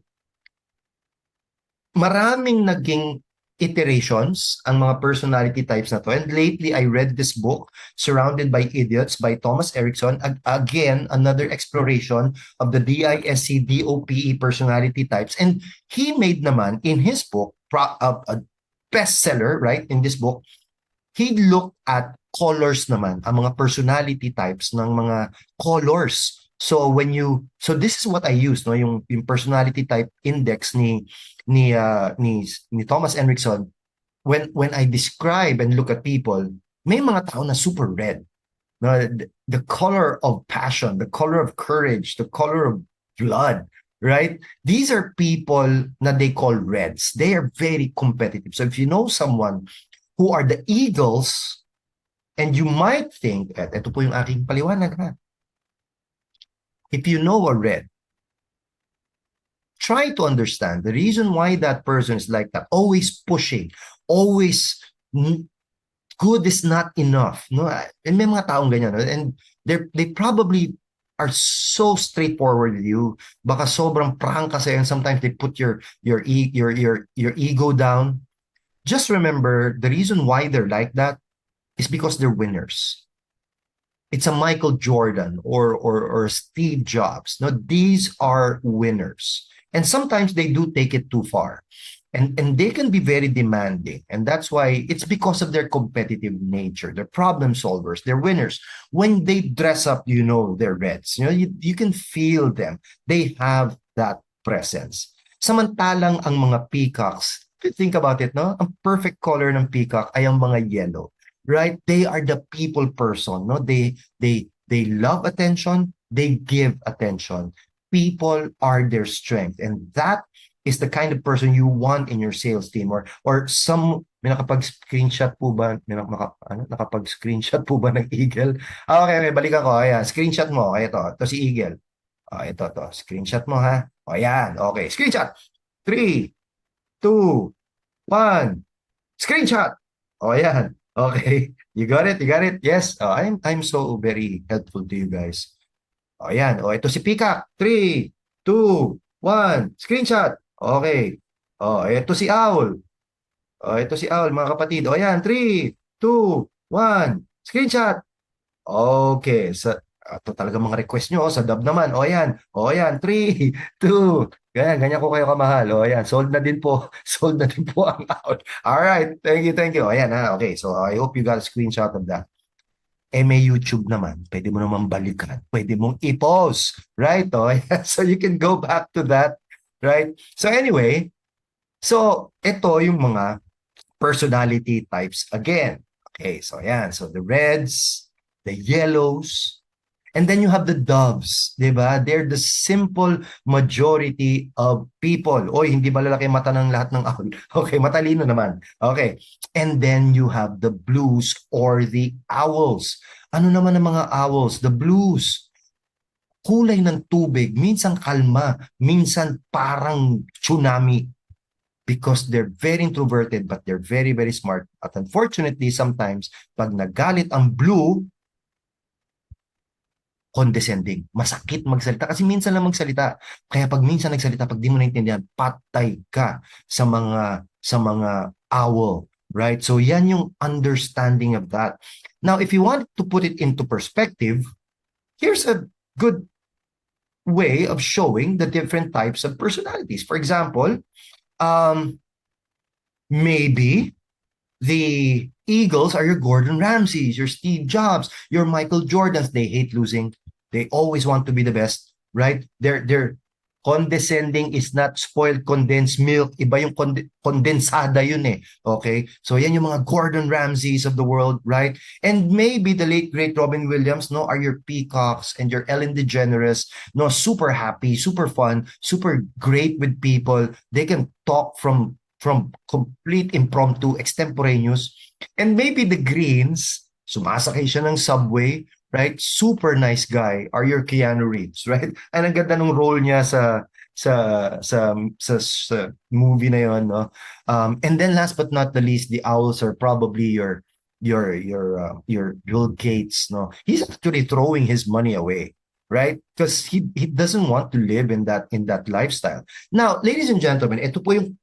[SPEAKER 4] Maraming naging iterations ang mga personality types na to. And lately, I read this book, Surrounded by Idiots by Thomas Erickson. Again, another exploration of the DISC-DOPE personality types. And he made naman, in his book, a bestseller, right, in this book, he looked at colors naman, ang mga personality types ng mga colors. So this is what I use, no, yung personality type index ni Thomas Erickson. When I describe and look at people, may mga tao na super red. No, the color of passion, the color of courage, the color of blood, right? These are people na they call reds. They are very competitive. So if you know someone who are the eagles, and you might think, ito po yung aking paliwanag, ha? If you know a red, try to understand the reason why that person is like that, always pushing, always good is not enough. No? And may mga taong ganyan, no? And they probably are so straightforward with you. Baka sobrang prangka sa'yo, and sometimes they put your ego down. Just remember, the reason why they're like that is because they're winners. It's a Michael Jordan or Steve Jobs. No, these are winners. And sometimes they do take it too far. And they can be very demanding. And that's why it's because of their competitive nature. They're problem solvers. They're winners. When they dress up, you know, they're reds. You know, you can feel them. They have that presence. Samantalang ang mga peacocks, if you think about it, no? Ang perfect color ng peacock ay ang mga yellow. Right? They are the people person. No? They love attention. They give attention. People are their strength. And that is the kind of person you want in your sales team. Or some, may nakapag-screenshot po ba? May nakapag-screenshot po ba ng Eagle? Okay, balikan ko. Ayan, screenshot mo. Okay, ito si Eagle. Ito. Screenshot mo, ha? Ayan, okay. Screenshot. 3, 2, 1. Screenshot. Ayan. Okay, you got it? Yes, I'm so very helpful to you guys. Ayan, ito si Peacock. 3, 2, 1, screenshot. Okay. Ito si Owl. Ito si Owl, mga kapatid. Ayan, 3, 2, 1, screenshot. Okay, so ito talaga mga request nyo. Sa dub naman, o yan, 3, 2, ganyan ko kayo kamahal. O yan, sold na din po. Sold na din po ang out. Alright, thank you. O yan, okay. So I hope you got a screenshot of that. May YouTube naman, pwede mo naman balikan. Pwede mong i-pause. Right? O, yan. So you can go back to that. Right? So anyway, so ito yung mga personality types again. Okay, so yan. So the reds, the yellows, and then you have the doves, di ba? They're the simple majority of people. Oy, hindi ba lalaki mata ng lahat ng owl? Okay, matalino naman. Okay, and then you have the blues or the owls. Ano naman ang mga owls? The blues. Kulay ng tubig, minsan kalma, minsan parang tsunami. Because they're very introverted but they're very, very smart. At unfortunately, sometimes, pag nagalit ang blue, condescending. Masakit magsalita. Kasi minsan lang magsalita. Kaya pag minsan nagsalita, pag di mo naintindihan, patay ka sa mga owl. Right? So yan yung understanding of that. Now, if you want to put it into perspective, here's a good way of showing the different types of personalities. For example, maybe the Eagles are your Gordon Ramsays, your Steve Jobs, your Michael Jordans. They hate losing. They always want to be the best, right? They're condescending is not spoiled condensed milk. Iba yung kondensada yun eh. Okay? So yan yung mga Gordon Ramsays of the world, right? And maybe the late great Robin Williams, no, are your peacocks and your Ellen DeGeneres, no, super happy, super fun, super great with people. They can talk from complete impromptu, extemporaneous. And maybe the greens, sumasakay siya ng subway, right? Super nice guy, are your Keanu Reeves, right? And ang ganda ng role niya sa movie na yon, no? And then last but not the least, the owls are probably your Bill Gates, no? He's actually throwing his money away, right? Because he doesn't want to live in that lifestyle. Now, ladies and gentlemen, ito po yung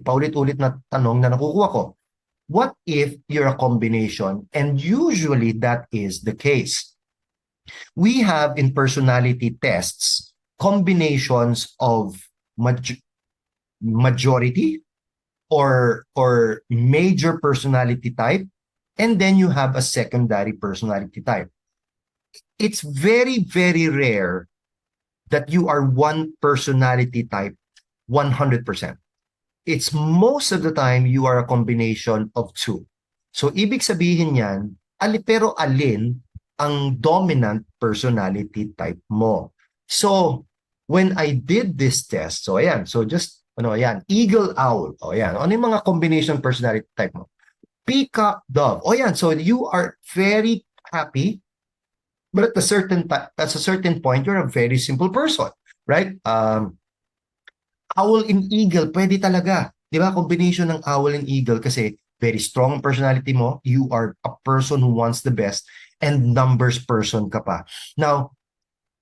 [SPEAKER 4] paulit-ulit na tanong na nakukuha ko. What if you're a combination? And usually that is the case. We have in personality tests combinations of majority or major personality type, and then you have a secondary personality type. It's very, very rare that you are one personality type 100%. It's most of the time you are a combination of two. So ibig sabihin yan, pero alin ang dominant personality type mo. So when I did this test, so ayan, so just ayan, eagle owl. O ayan, ano yung mga combination personality type mo? Peacock dove. O ayan, so you are very happy, but at a certain point you're a very simple person, right? Owl and eagle, pwede talaga. Di ba? Combination ng owl and eagle kasi very strong personality mo. You are a person who wants the best and numbers person ka pa. Now,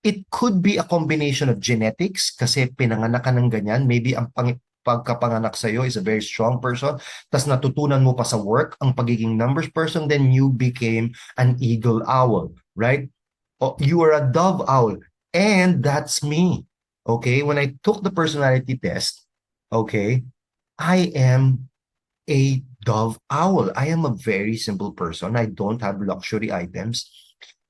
[SPEAKER 4] it could be a combination of genetics kasi pinanganak ka ng ganyan. Maybe ang pagkapanganak sa'yo is a very strong person. Tas natutunan mo pa sa work ang pagiging numbers person. Then you became an eagle owl, right? Oh, you are a dove owl. And that's me. Okay, when I took the personality test, okay, I am a dove owl. I am a very simple person. I don't have luxury items.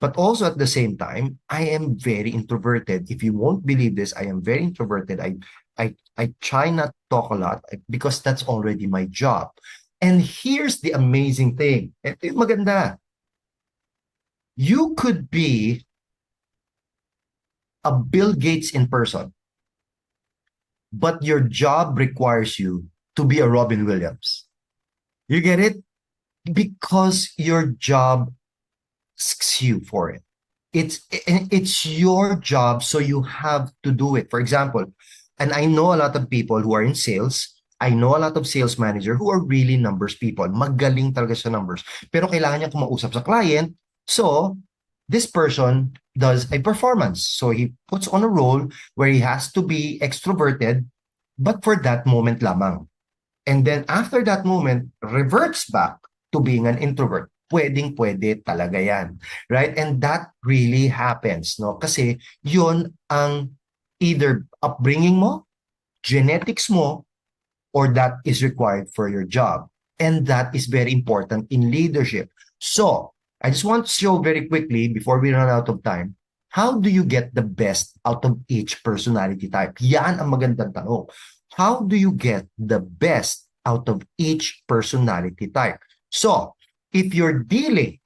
[SPEAKER 4] But also at the same time, I am very introverted. If you won't believe this, I am very introverted. I try not to talk a lot because that's already my job. And here's the amazing thing. Ito yung maganda. You could be a Bill Gates in person, but your job requires you to be a Robin Williams. You get it? Because your job asks you for it. It's your job, so you have to do it. For example, and I know a lot of people who are in sales. I know a lot of sales manager who are really numbers people. Magaling talaga sa numbers. Pero kailangan niya kumausap sa client. So, this person does a performance. So he puts on a role where he has to be extroverted, but for that moment lamang. And then after that moment, reverts back to being an introvert. pwedeng-pwede talaga yan. Right? And that really happens, no? Kasi yun ang either upbringing mo, genetics mo, or that is required for your job. And that is very important in leadership. So, I just want to show very quickly, before we run out of time, how do you get the best out of each personality type? Yan ang magandang tanong. How do you get the best out of each personality type? So, if you're dealing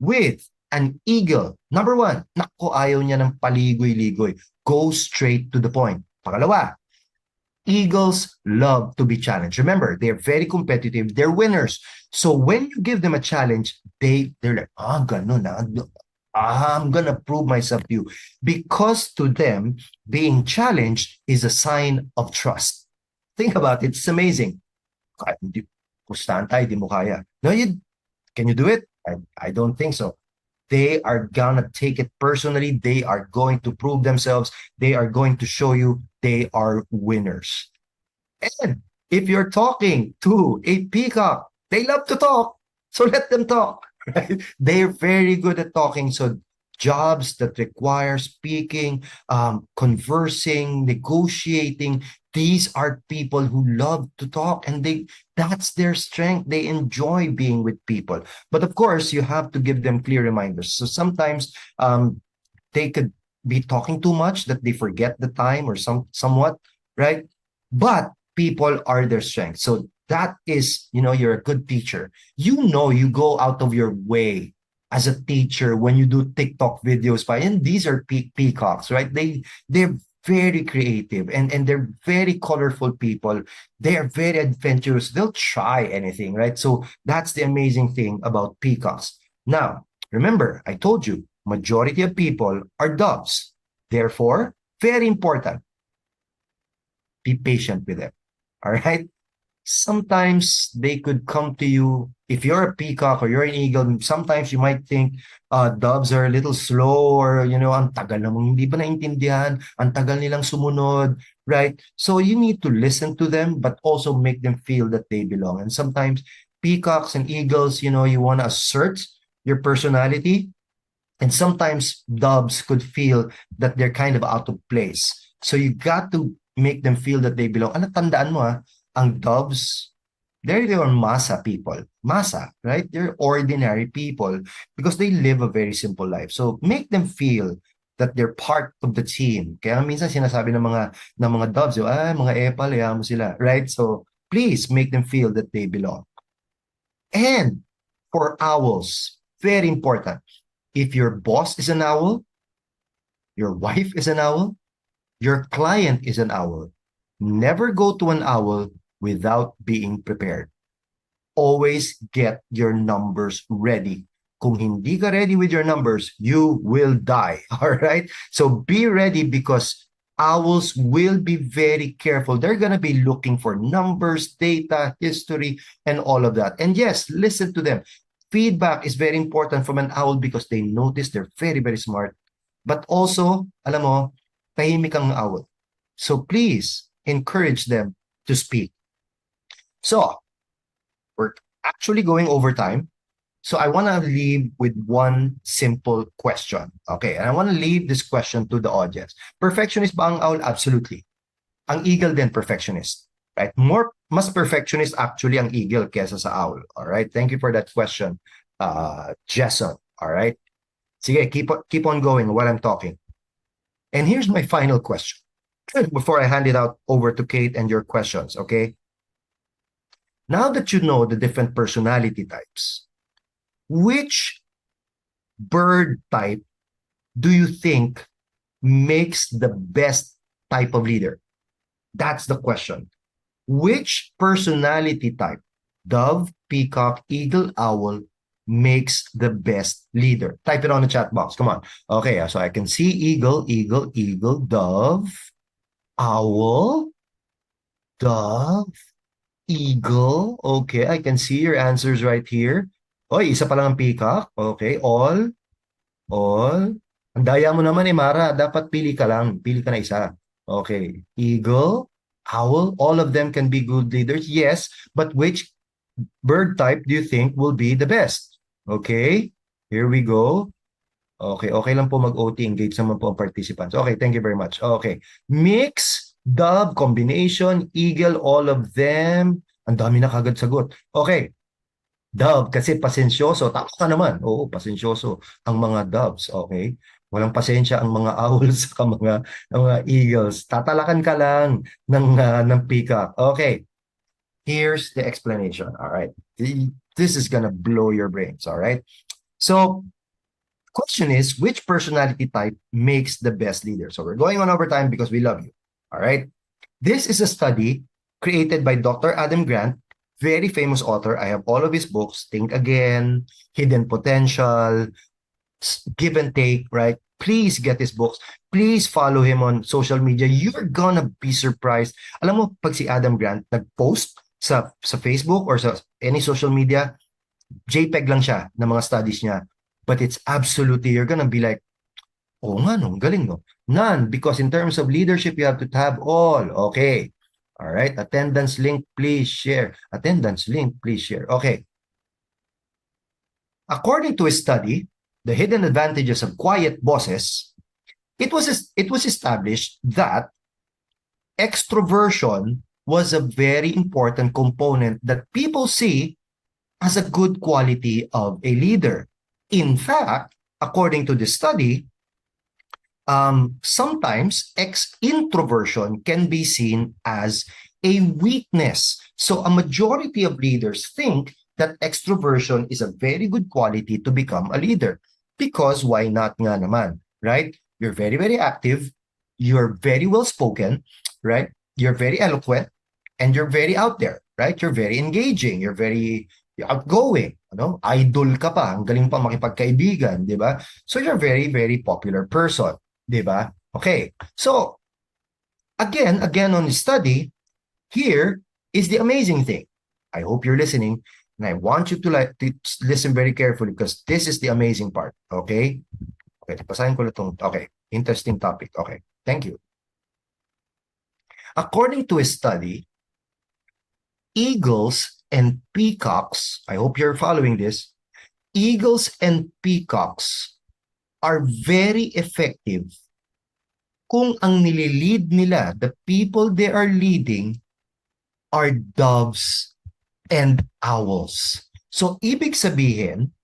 [SPEAKER 4] with an eagle, number one, naku, ayaw niya ng paligoy-ligoy. Go straight to the point. Pangalawa, eagles love to be challenged. Remember, they're very competitive. They're winners. So when you give them a challenge, they're like, ganun na. I'm going to prove myself to you. Because to them, being challenged is a sign of trust. Think about it. It's amazing. Pustahan tayo, di mo kaya. No, can you do it? I don't think so. They are gonna take it personally. They are going to prove themselves. They are going to show you they are winners. And if you're talking to a peacock, they love to talk. So let them talk. Right? They're very good at talking. So jobs that require speaking, conversing, negotiating, these are people who love to talk, and that's their strength. They enjoy being with people. But of course, you have to give them clear reminders. So sometimes they could be talking too much that they forget the time or somewhat, right? But people are their strength. So that is, you're a good teacher. You go out of your way as a teacher when you do TikTok videos, and these are peacocks, right? They're very creative and they're very colorful people. They are very adventurous. They'll try anything, right? So that's the amazing thing about peacocks. Now, remember, I told you, majority of people are doves. Therefore, very important. Be patient with them. All right? Sometimes they could come to you. If you're a peacock or you're an eagle, sometimes you might think doves are a little slow, or, ang tagal namang hindi ba naintindihan, ang tagal nilang sumunod, right? So you need to listen to them, but also make them feel that they belong. And sometimes peacocks and eagles, you want to assert your personality. And sometimes doves could feel that they're kind of out of place. So you got to make them feel that they belong. Ano, tandaan mo ang doves, they're masa people. Masa, right? They're ordinary people because they live a very simple life. So make them feel that they're part of the team. Kaya minsan sinasabi ng mga doves, mga epal, mo sila, right? So please make them feel that they belong. And for owls, very important. If your boss is an owl, your wife is an owl, your client is an owl, never go to an owl without being prepared. Always get your numbers ready. Kung hindi ka ready with your numbers, you will die. All right? So be ready, because owls will be very careful. They're going to be looking for numbers, data, history, and all of that. And yes, listen to them. Feedback is very important from an owl because they notice they're very, very smart. But also, alam mo, tahimik ang owl. So please encourage them to speak. So, we're actually going over time. So I want to leave with one simple question. Okay, and I want to leave this question to the audience. Perfectionist ba ang owl? Absolutely. Ang eagle din perfectionist. Right? Mas perfectionist actually ang eagle kesa sa owl. All right? Thank you for that question, Jason. All right? Sige, keep on going while I'm talking. And here's my final question before I hand it out over to Kate and your questions, okay? Now that you know the different personality types, which bird type do you think makes the best type of leader? That's the question. Which personality type, dove, peacock, eagle, owl, makes the best leader? Type it on the chat box. Come on. Okay, so I can see eagle, eagle, eagle, dove, owl, dove, eagle. Okay, I can see your answers right here. Oy, isa pa lang ang peacock. Okay, all. Ang daya mo naman, Mara. Dapat pili ka lang. Pili ka na isa. Okay, eagle, owl, all of them can be good leaders. Yes, but which bird type do you think will be the best? Okay, here we go. Okay, okay lang po mag-OT. Engage naman po ang participants. Okay, thank you very much. Okay. Mix, dub, combination, eagle, all of them. Ang dami na kagad sagot. Okay. Dove, kasi pasensyoso. Tama ka naman. Oo, pasensyoso ang mga doves. Okay? Walang pasensya ang mga owls sa mga eagles. Tatalakan ka lang ng peacock. Okay. Here's the explanation. All right. This is gonna blow your brains. All right. So, question is, which personality type makes the best leader? So, we're going on over time because we love you. All right. This is a study created by Dr. Adam Grant, very famous author. I have all of his books, Think Again, Hidden Potential, Give and Take, right? Please get his books. Please follow him on social media. You're gonna be surprised. Alam mo, pag si Adam Grant nag-post sa Facebook or sa any social media, JPEG lang siya ng mga studies niya. But it's absolutely, you're gonna be like, oh nga, no, galing, no? None, because in terms of leadership, you have to tab all. Okay. All right. Attendance link, please share. Attendance link, please share. Okay. According to a study, The Hidden Advantages of Quiet Bosses, it was established that extroversion was a very important component that people see as a good quality of a leader. In fact, according to the study, sometimes introversion can be seen as a weakness. So a majority of leaders think that extroversion is a very good quality to become a leader. Because why not nga naman, right? You're very, very active. You're very well spoken, right? You're very eloquent, and you're very out there, right? You're very engaging. You're very outgoing. Ano? Idol ka pa. Ang galing pa makipagkaibigan, di ba? So you're a very, very popular person, di ba? Okay. So, again on the study, here is the amazing thing. I hope you're listening. And I want you to listen very carefully because this is the amazing part. Okay? Okay, pasahin ko lang itong, okay, interesting topic. Okay, thank you. According to a study, eagles and peacocks, I hope you're following this, eagles and peacocks are very effective kung ang nililid nila, the people they are leading, are doves and owls. So, ibig sabihin,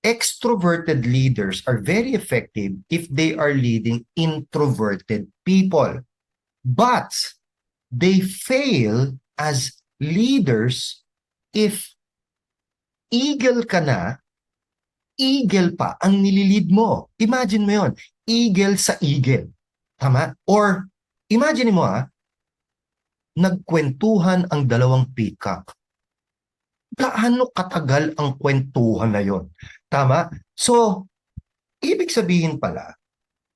[SPEAKER 4] extroverted leaders are very effective if they are leading introverted people. But they fail as leaders if eagle ka na, eagle pa ang nililid mo. Imagine mo yun, eagle sa eagle. Tama? Or, imagine mo nagkwentuhan ang dalawang peacock. Gaano katagal ang kwentuhan na yon? Tama? So, ibig sabihin pala,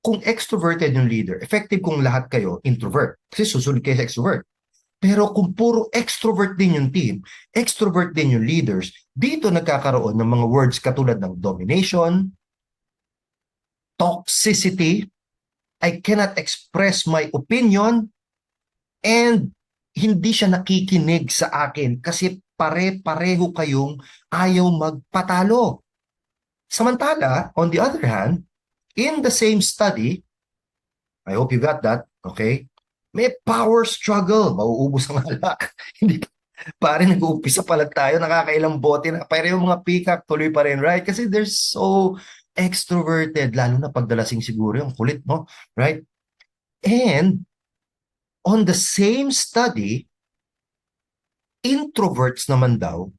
[SPEAKER 4] kung extroverted yung leader, effective kung lahat kayo introvert. Kasi susunod kayo sa extrovert. Pero kung puro extrovert din yung team, extrovert din yung leaders, dito nagkakaroon ng mga words katulad ng domination, toxicity, I cannot express my opinion, and hindi siya nakikinig sa akin kasi pare-pareho kayong ayaw magpatalo. Samantala, on the other hand, in the same study, I hope you got that, okay? May power struggle, mauubos ang alak. Hindi pare nag-uumpisa pa lang tayo, nakakailang bote na, pero yung mga peacock tuloy pa rin, right? Kasi they're so extroverted, lalo na pagdalasing siguro yung kulit, no? Right? And on the same study, introverts naman daw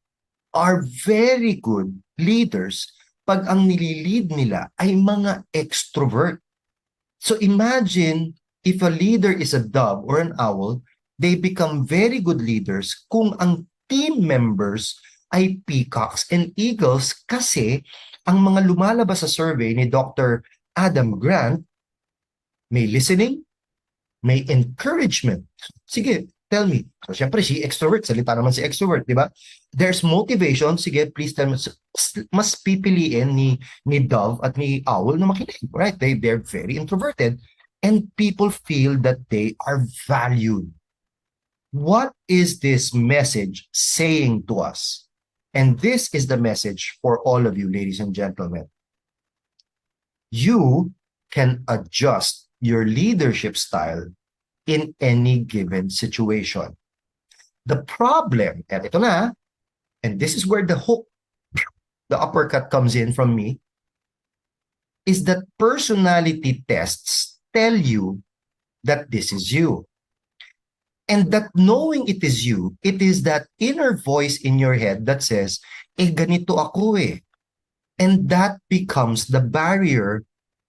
[SPEAKER 4] are very good leaders pag ang nililid nila ay mga extrovert. So imagine if a leader is a dove or an owl, they become very good leaders kung ang team members ay peacocks and eagles kasi ang mga lumalabas sa survey ni Dr. Adam Grant, may listening, may encouragement. Sige, tell me. So, syempre, si extrovert. Salita naman si extrovert, di ba? There's motivation. Sige, please tell me. Mas pipiliin ni dove at ni owl na makinig. Right? They're very introverted. And people feel that they are valued. What is this message saying to us? And this is the message for all of you, ladies and gentlemen. You can adjust your leadership style in any given situation. The problem, and ito na, and this is where the hook, the uppercut comes in from me, is that personality tests tell you that this is you. And that knowing it is you, it is that inner voice in your head that says, ganito ako eh. And that becomes the barrier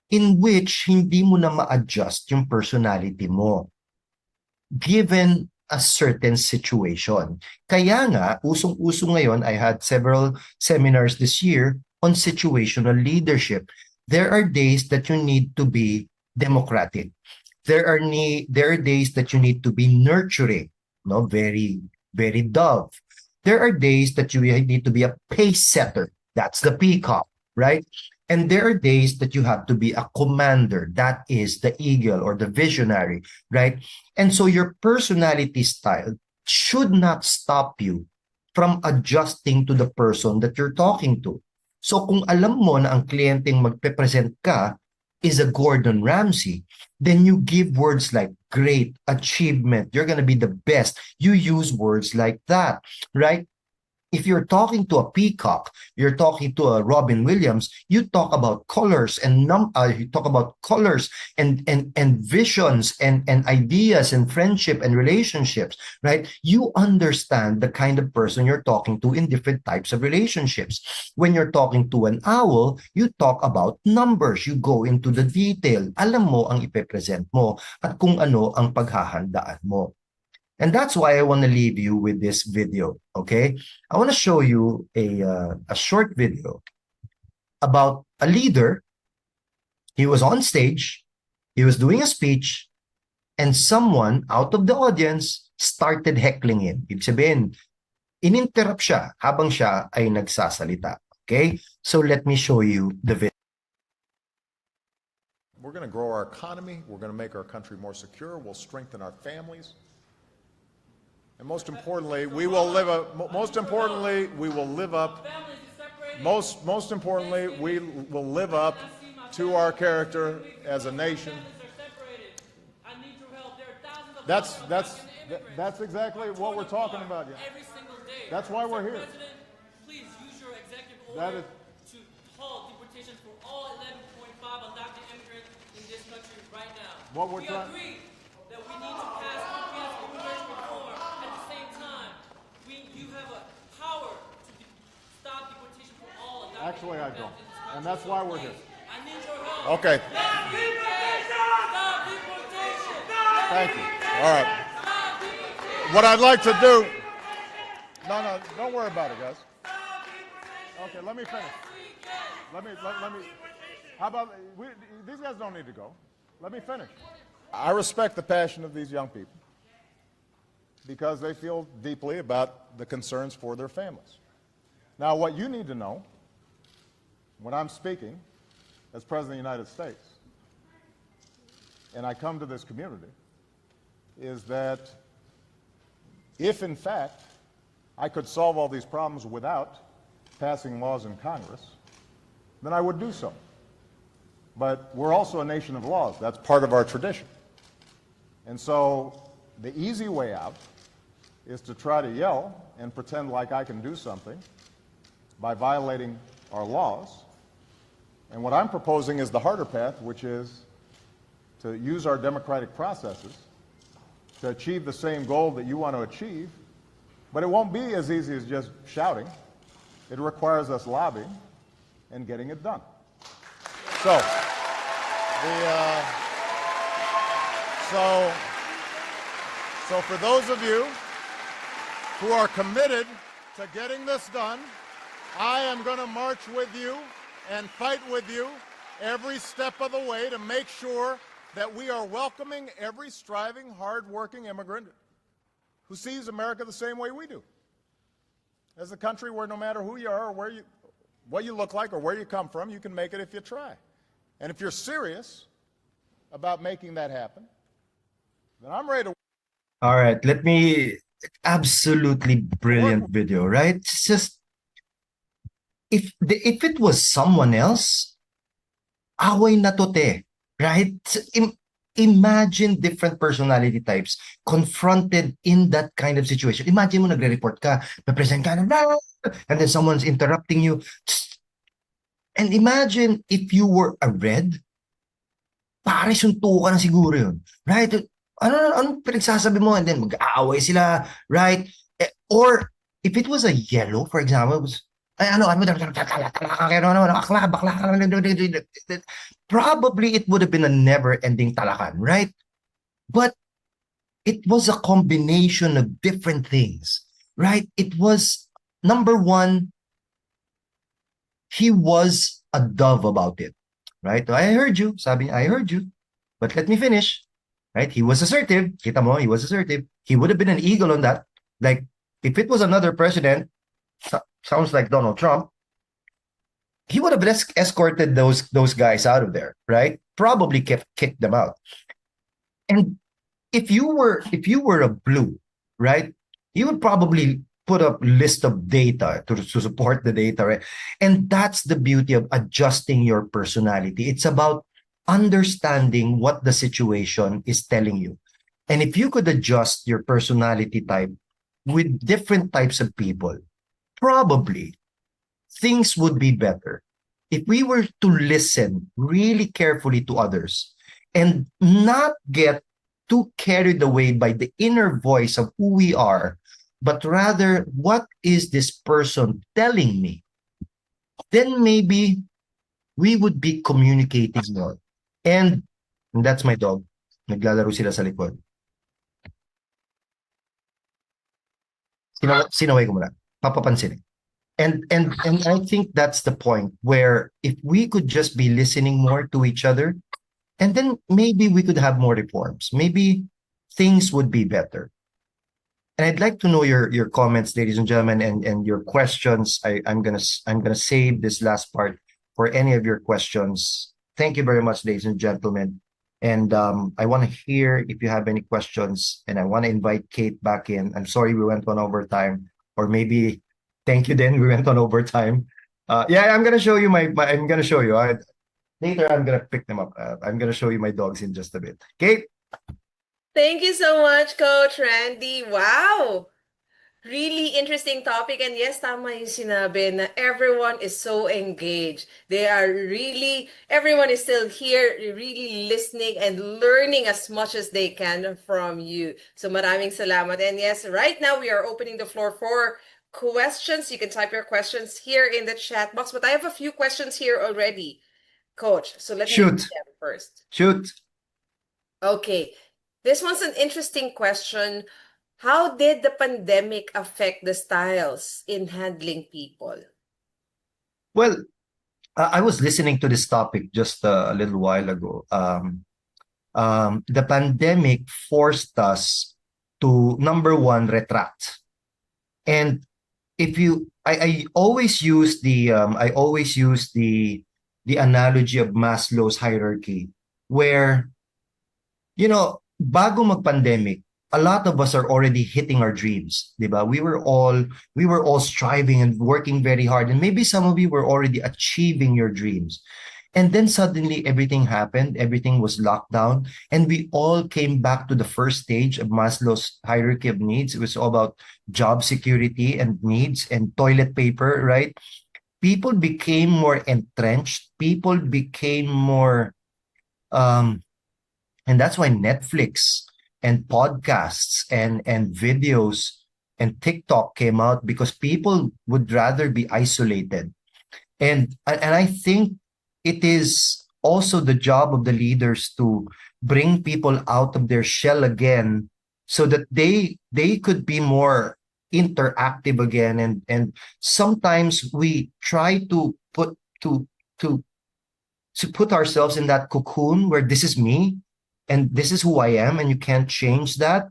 [SPEAKER 4] in which hindi mo na ma-adjust yung personality mo given a certain situation. Kaya nga, usong-uso ngayon, I had several seminars this year on situational leadership. There are days that you need to be democratic. There are days that you need to be nurturing, no, very, very dove. There are days that you need to be a pace setter. That's the peacock, right? And there are days that you have to be a commander. That is the eagle or the visionary, right? And so your personality style should not stop you from adjusting to the person that you're talking to. So kung alam mo na ang kliyenteng magpe-present ka is a Gordon Ramsay, then you give words like great, achievement, you're going to be the best. You use words like that, right? If you're talking to a peacock, you're talking to a Robin Williams, you talk about colors and you talk about colors and visions and ideas and friendship and relationships, right? You understand the kind of person you're talking to in different types of relationships. When you're talking to an owl, you talk about numbers. You go into the detail. Alam mo ang ipepresent mo at kung ano ang paghahandaan mo. And that's why I want to leave you with this video, okay? I want to show you a short video about a leader. He was on stage, he was doing a speech, and someone out of the audience started heckling him. Ibig sabihin, ininterrupt siya habang siya ay nagsasalita, okay? So let me show you the video.
[SPEAKER 10] We're going to grow our economy, we're going to make our country more secure, we'll strengthen our families. And most importantly, we will live up to our character as a nation. That's exactly what we're talking about. Yeah. That's why we're here.
[SPEAKER 11] Please use your executive order to halt deportation for all 11.5 undocumented immigrants in this country right now. We agree that we need to pass comprehensive immigration reform. At the same time, you have a power to stop deportation for all undocumented immigrants.
[SPEAKER 10] Actually, I don't. And that's why we're here.
[SPEAKER 11] I need your help.
[SPEAKER 10] Okay.
[SPEAKER 11] Stop deportation! Stop deportation!
[SPEAKER 10] Thank you. All right. What I'd like to do... No, don't worry about it, guys. Okay, let me finish. Let me. How about these guys don't need to go. Let me finish. I respect the passion of these young people because they feel deeply about the concerns for their families. Now, what you need to know when I'm speaking as President of the United States and I come to this community is that if, in fact, I could solve all these problems without passing laws in Congress, then I would do so. But we're also a nation of laws. That's part of our tradition. And so the easy way out is to try to yell and pretend like I can do something by violating our laws. And what I'm proposing is the harder path, which is to use our democratic processes to achieve the same goal that you want to achieve. But it won't be as easy as just shouting. It requires us lobbying and getting it done. So, so for those of you who are committed to getting this done, I am going to march with you and fight with you every step of the way to make sure that we are welcoming every striving, hard-working immigrant who sees America the same way we do. As a country where no matter who you are or what you look like or where you come from, you can make it if you try. And if you're serious about making that happen, then I'm ready to...
[SPEAKER 4] All right, absolutely brilliant video, right? It's just if it was someone else, away na to te, right? Imagine different personality types confronted in that kind of situation. Imagine mo nagre-report ka, present ka, and then someone's interrupting you. And imagine if you were a red, pare suntukan na siguro yun. Right? Ano pinagsasabi mo? And then mag-aaway sila, right? Or if it was a yellow, for example, probably it would have been a never-ending talakan, right? But it was a combination of different things, right? It was, number one, he was a dove about it, right? I heard you, sabi niya, I heard you, but let me finish, right? He was assertive. Kita mo, he was assertive. He would have been an eagle on that. Like, if it was another president, sounds like Donald Trump, he would have escorted those guys out of there, right? Probably kicked them out. And if you were a blue, right, you would probably put a list of data to support the data, right? And that's the beauty of adjusting your personality. It's about understanding what the situation is telling you. And if you could adjust your personality type with different types of people, probably things would be better. If we were to listen really carefully to others and not get too carried away by the inner voice of who we are, but rather, what is this person telling me? Then maybe we would be communicating more. And that's my dog. Naglalaro sila sa likod. Sinaway ko muna. Papapansin. And I think that's the point where if we could just be listening more to each other, and then maybe we could have more reforms. Maybe things would be better. And I'd like to know your comments, ladies and gentlemen, and your questions. I'm gonna save this last part for any of your questions. Thank you very much, ladies and gentlemen. And I want to hear if you have any questions, and I want to invite Kate back in. I'm sorry we went on overtime, or maybe thank you then we went on overtime. Yeah, I'm gonna show you I'm gonna show you. Later I'm gonna pick them up. I'm gonna show you my dogs in just a bit. Kate.
[SPEAKER 2] Thank you so much, Coach Randy. Wow! Really interesting topic. And yes, tama yung sinabi na everyone is so engaged. Everyone is still here, really listening and learning as much as they can from you. So maraming salamat. And yes, right now we are opening the floor for questions. You can type your questions here in the chat box. But I have a few questions here already, Coach. So let me read them first.
[SPEAKER 4] Shoot.
[SPEAKER 2] Okay. This one's an interesting question. How did the pandemic affect the styles in handling people?
[SPEAKER 4] Well, I was listening to this topic just a little while ago. The pandemic forced us to, number one, retract. And I always use the analogy of Maslow's hierarchy, where, bago mag-pandemic, a lot of us are already hitting our dreams, diba? We were all striving and working very hard, and maybe some of you were already achieving your dreams. And then suddenly everything happened, everything was locked down, and we all came back to the first stage of Maslow's hierarchy of needs. It was all about job security and needs and toilet paper, right? People became more entrenched. People became more, and that's why Netflix and podcasts and videos and TikTok came out, because people would rather be isolated. And I think it is also the job of the leaders to bring people out of their shell again, so that they could be more interactive again. And sometimes we try to put ourselves in that cocoon where this is me and this is who I am, and you can't change that.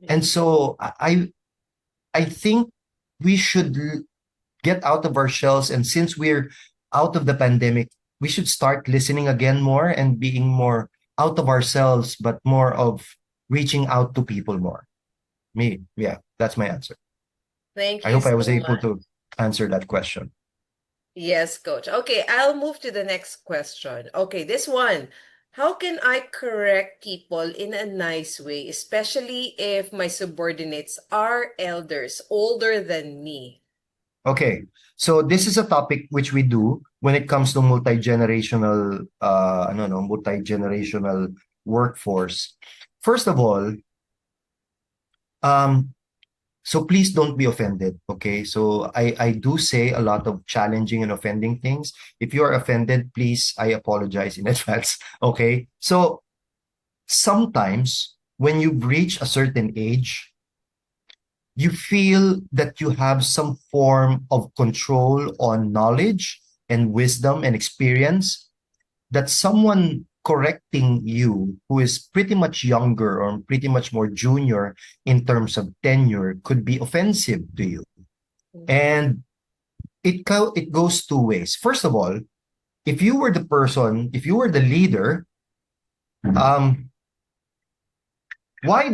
[SPEAKER 4] And so I think we should get out of our shells, and since we're out of the pandemic, we should start listening again more and being more out of ourselves, but more of reaching out to people more. Yeah, that's my answer.
[SPEAKER 2] Thank you.
[SPEAKER 4] I hope I was
[SPEAKER 2] so
[SPEAKER 4] able
[SPEAKER 2] much.
[SPEAKER 4] to answer that question.
[SPEAKER 2] Yes, coach. Okay, I'll move to the next question. Okay, this one. How can I correct people in a nice way, especially if my subordinates are elders, older than me?
[SPEAKER 4] Okay, so this is a topic which we do when it comes to multi-generational, multi-generational workforce. First of all, um, so please don't be offended, okay? So I do say a lot of challenging and offending things. If you are offended, please, I apologize in advance, okay? So sometimes when you reach a certain age, you feel that you have some form of control on knowledge and wisdom and experience that someone correcting you who is pretty much younger or pretty much more junior in terms of tenure could be offensive to you. And it goes two ways. First of all, if you were the person, if you were the leader, why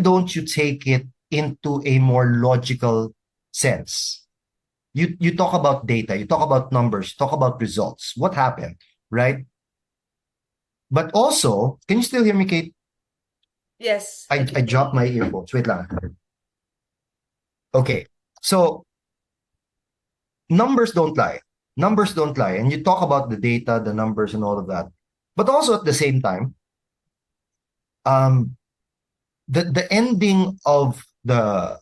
[SPEAKER 4] don't you take it into a more logical sense? You talk about data, you talk about numbers, talk about results. What happened, right? But also, can you still hear me, Kate?
[SPEAKER 2] Yes.
[SPEAKER 4] I dropped my earphones. Wait lang. Okay. So, numbers don't lie. Numbers don't lie. And you talk about the data, the numbers, and all of that. But also at the same time, the ending of the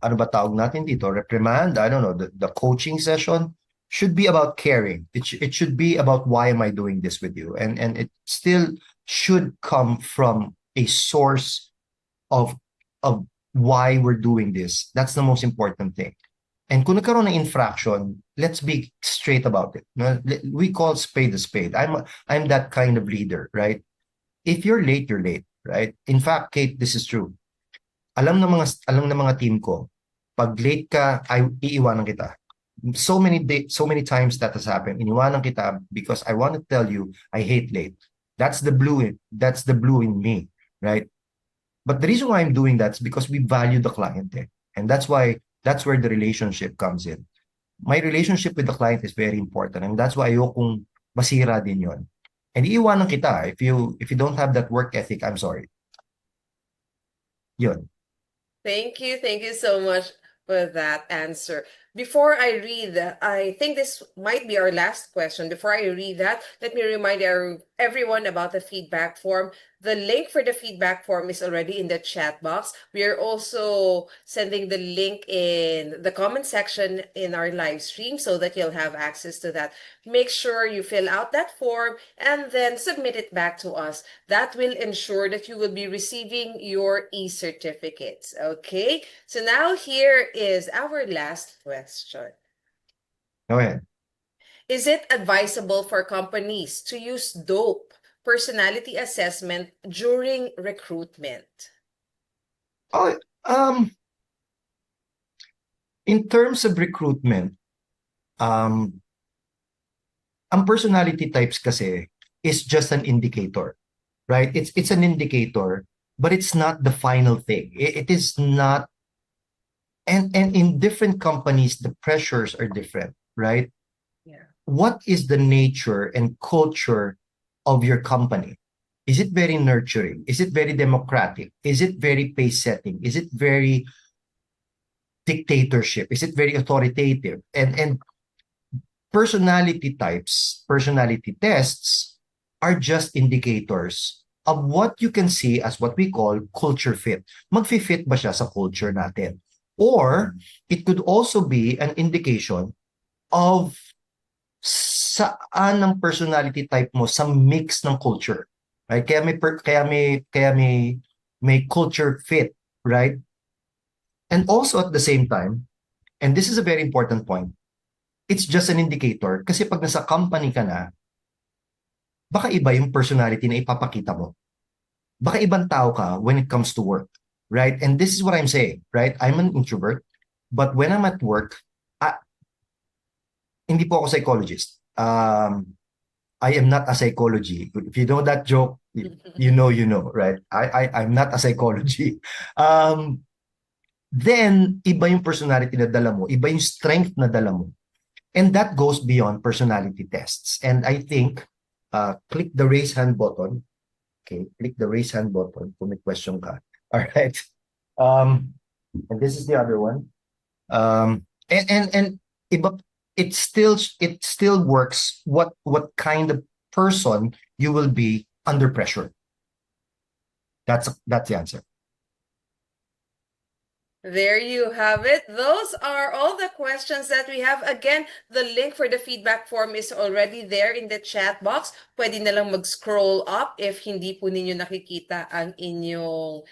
[SPEAKER 4] ano ba tawag natin dito? Reprimand? I don't know. The coaching session should be about caring. It should be about why am I doing this with you? And it still should come from a source of why we're doing this. That's the most important thing. And kung nagkaroon ng infraction, let's be straight about it. We call spade a spade. I'm that kind of leader, right? If you're late, you're late, right? In fact, Kate, this is true. Alam ng mga team ko, pag late ka, iiwanan kita. So many times that has happened. Iniwanan kita because I want to tell you I hate late. That's the blue in me, right? But the reason why I'm doing that is because we value the client, and that's where the relationship comes in. My relationship with the client is very important, and that's why ayokong masira din yon. And iiwanan kita if you don't have that work ethic. I'm sorry. Yun.
[SPEAKER 2] Thank you so much for that answer. Before I read, I think this might be our last question. Before I read that, let me remind everyone about the feedback form. The link for the feedback form is already in the chat box. We are also sending the link in the comment section in our live stream so that you'll have access to that. Make sure you fill out that form and then submit it back to us. That will ensure that you will be receiving your e-certificates. Okay? So now here is our last question.
[SPEAKER 4] Go ahead.
[SPEAKER 2] Is it advisable for companies to use DOPE personality assessment during recruitment?
[SPEAKER 4] In terms of recruitment, ang personality types kasi is just an indicator, right? It's an indicator, but it's not the final thing. It is not, and in different companies, the pressures are different, right?
[SPEAKER 2] Yeah.
[SPEAKER 4] What is the nature and culture of your company? Is it very nurturing? Is it very democratic? Is it very pace setting? Is it very dictatorship? Is it very authoritative? And personality types, personality tests are just indicators of what you can see as what we call culture fit. Magfi-fit ba siya sa culture natin? Or it could also be an indication of saan ang personality type mo sa mix ng culture, right? Kaya may culture fit, right? And also at the same time, and this is a very important point, it's just an indicator kasi pag nasa company ka na, baka iba yung personality na ipapakita mo. Baka ibang tao ka when it comes to work, right? And this is what I'm saying, right? I'm an introvert, but when I'm at work, hindi po ako psychologist. I am not a psychology. If you know that joke, you know, right? I'm not a psychology. Then, iba yung personality na dala mo, iba yung strength na dala mo. And that goes beyond personality tests. And I think, click the raise hand button. Okay, click the raise hand button kung may question ka. All right. And this is the other one. And it still works what kind of person you will be under pressure. That's the answer.
[SPEAKER 2] There you have it. Those are all the questions that we have. Again, the link for the feedback form is already there in the chat box. Pwede na lang mag-scroll up if hindi po ninyo nakikita ang inyong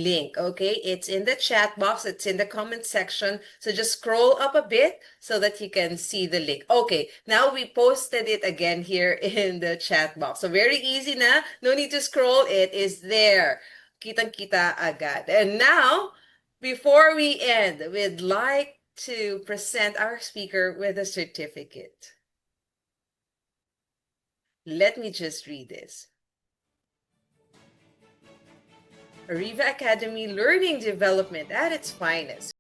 [SPEAKER 2] link. Okay? It's in the chat box. It's in the comment section. So just scroll up a bit so that you can see the link. Okay. Now we posted it again here in the chat box. So very easy na. No need to scroll. It is there. Kitang-kita agad. And now, before we end, we'd like to present our speaker with a certificate. Let me just read this. Ariva Academy Learning Development at its finest.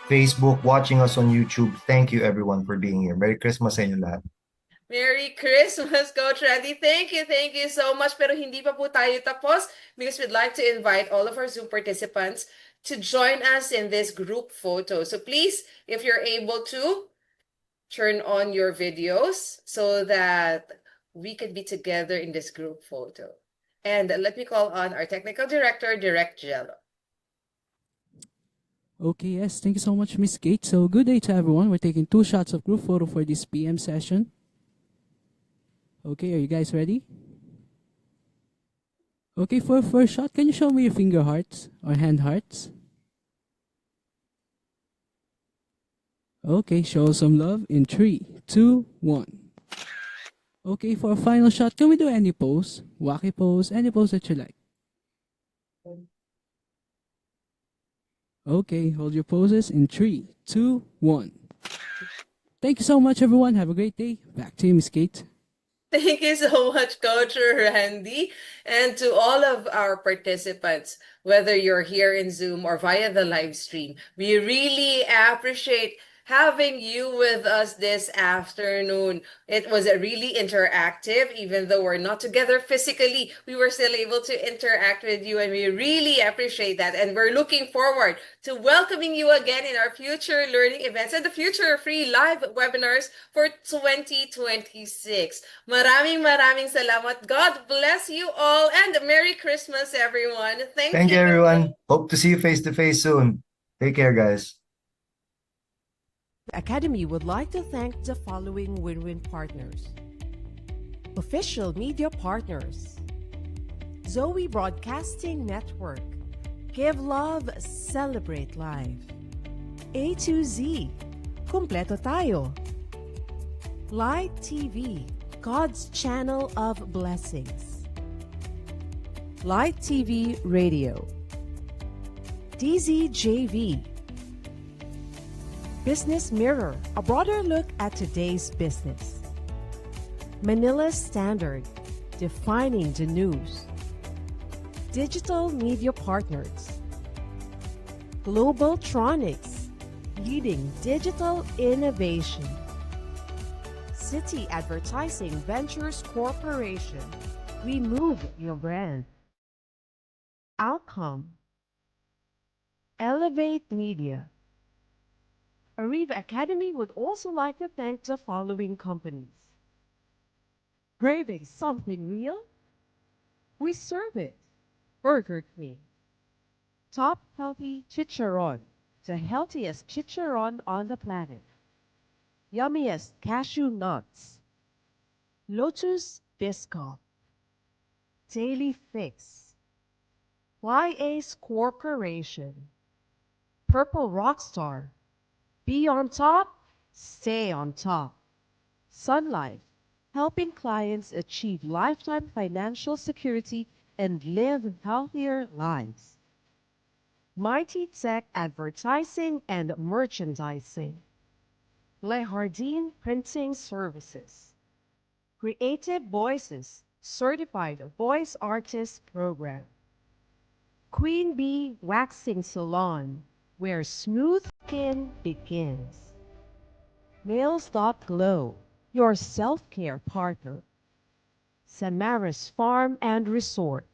[SPEAKER 4] Facebook, watching us on YouTube. Thank you everyone for being here. Merry Christmas sa inyo lahat.
[SPEAKER 2] Merry Christmas, Coach Randy. Thank you so much. Pero hindi pa po tayo tapos because we'd like to invite all of our Zoom participants to join us in this group photo. So please, if you're able to, turn on your videos so that we could be together in this group photo. And let me call on our technical director, Direct Jello.
[SPEAKER 12] Okay, yes, thank you so much, Miss Kate. So good day to everyone. We're taking 2 shots of group photo for this PM session. Okay, are you guys ready? Okay, for first shot, can you show me your finger hearts or hand hearts? Okay, show some love in 3, 2, 1. Okay, for a final shot, can we do any pose? Wacky pose, any pose that you like. Okay, hold your poses in 3, 2, 1. Thank you so much, everyone. Have a great day. Back to you, Miss Kate.
[SPEAKER 2] Thank you so much, Coach Randy. And to all of our participants, whether you're here in Zoom or via the live stream, we really appreciate having you with us this afternoon. It was really interactive. Even though we're not together physically, we were still able to interact with you, and we really appreciate that. And we're looking forward to welcoming you again in our future learning events and the future free live webinars for 2026. Maraming salamat. God bless you all, and Merry Christmas, everyone. Thank you,
[SPEAKER 4] everyone. Hope to see you face to face soon. Take care, guys.
[SPEAKER 13] The Academy would like to thank the following win-win partners. Official media partners: Zoe Broadcasting Network, Give Love, Celebrate Live, A to Z, Kumpleto Tayo, Light TV, God's Channel of Blessings, Light TV Radio, DZJV, Business Mirror, a broader look at today's business, Manila Standard, defining the news, Digital Media Partners, Globaltronics, leading digital innovation, City Advertising Ventures Corporation, we move your brand, Outcome, Elevate Media. Ariva Academy would also like to thank the following companies. Craving something real? We serve it. Burger King. Top Healthy Chicharron, the healthiest chicharron on the planet. Yummiest cashew nuts. Lotus Biscoff, Daily Fix, YA's Corporation, Purple Rockstar, be on top, stay on top. Sun Life, helping clients achieve lifetime financial security and live healthier lives. Mighty Tech Advertising and Merchandising, 𝐷𝐸 Printing Services, Creative Voices Certified Voice Artist Program, Queen Bee Waxing Salon, where smooth skin begins. Nails.Glow, your self-care partner. Samaras Farm and Resort,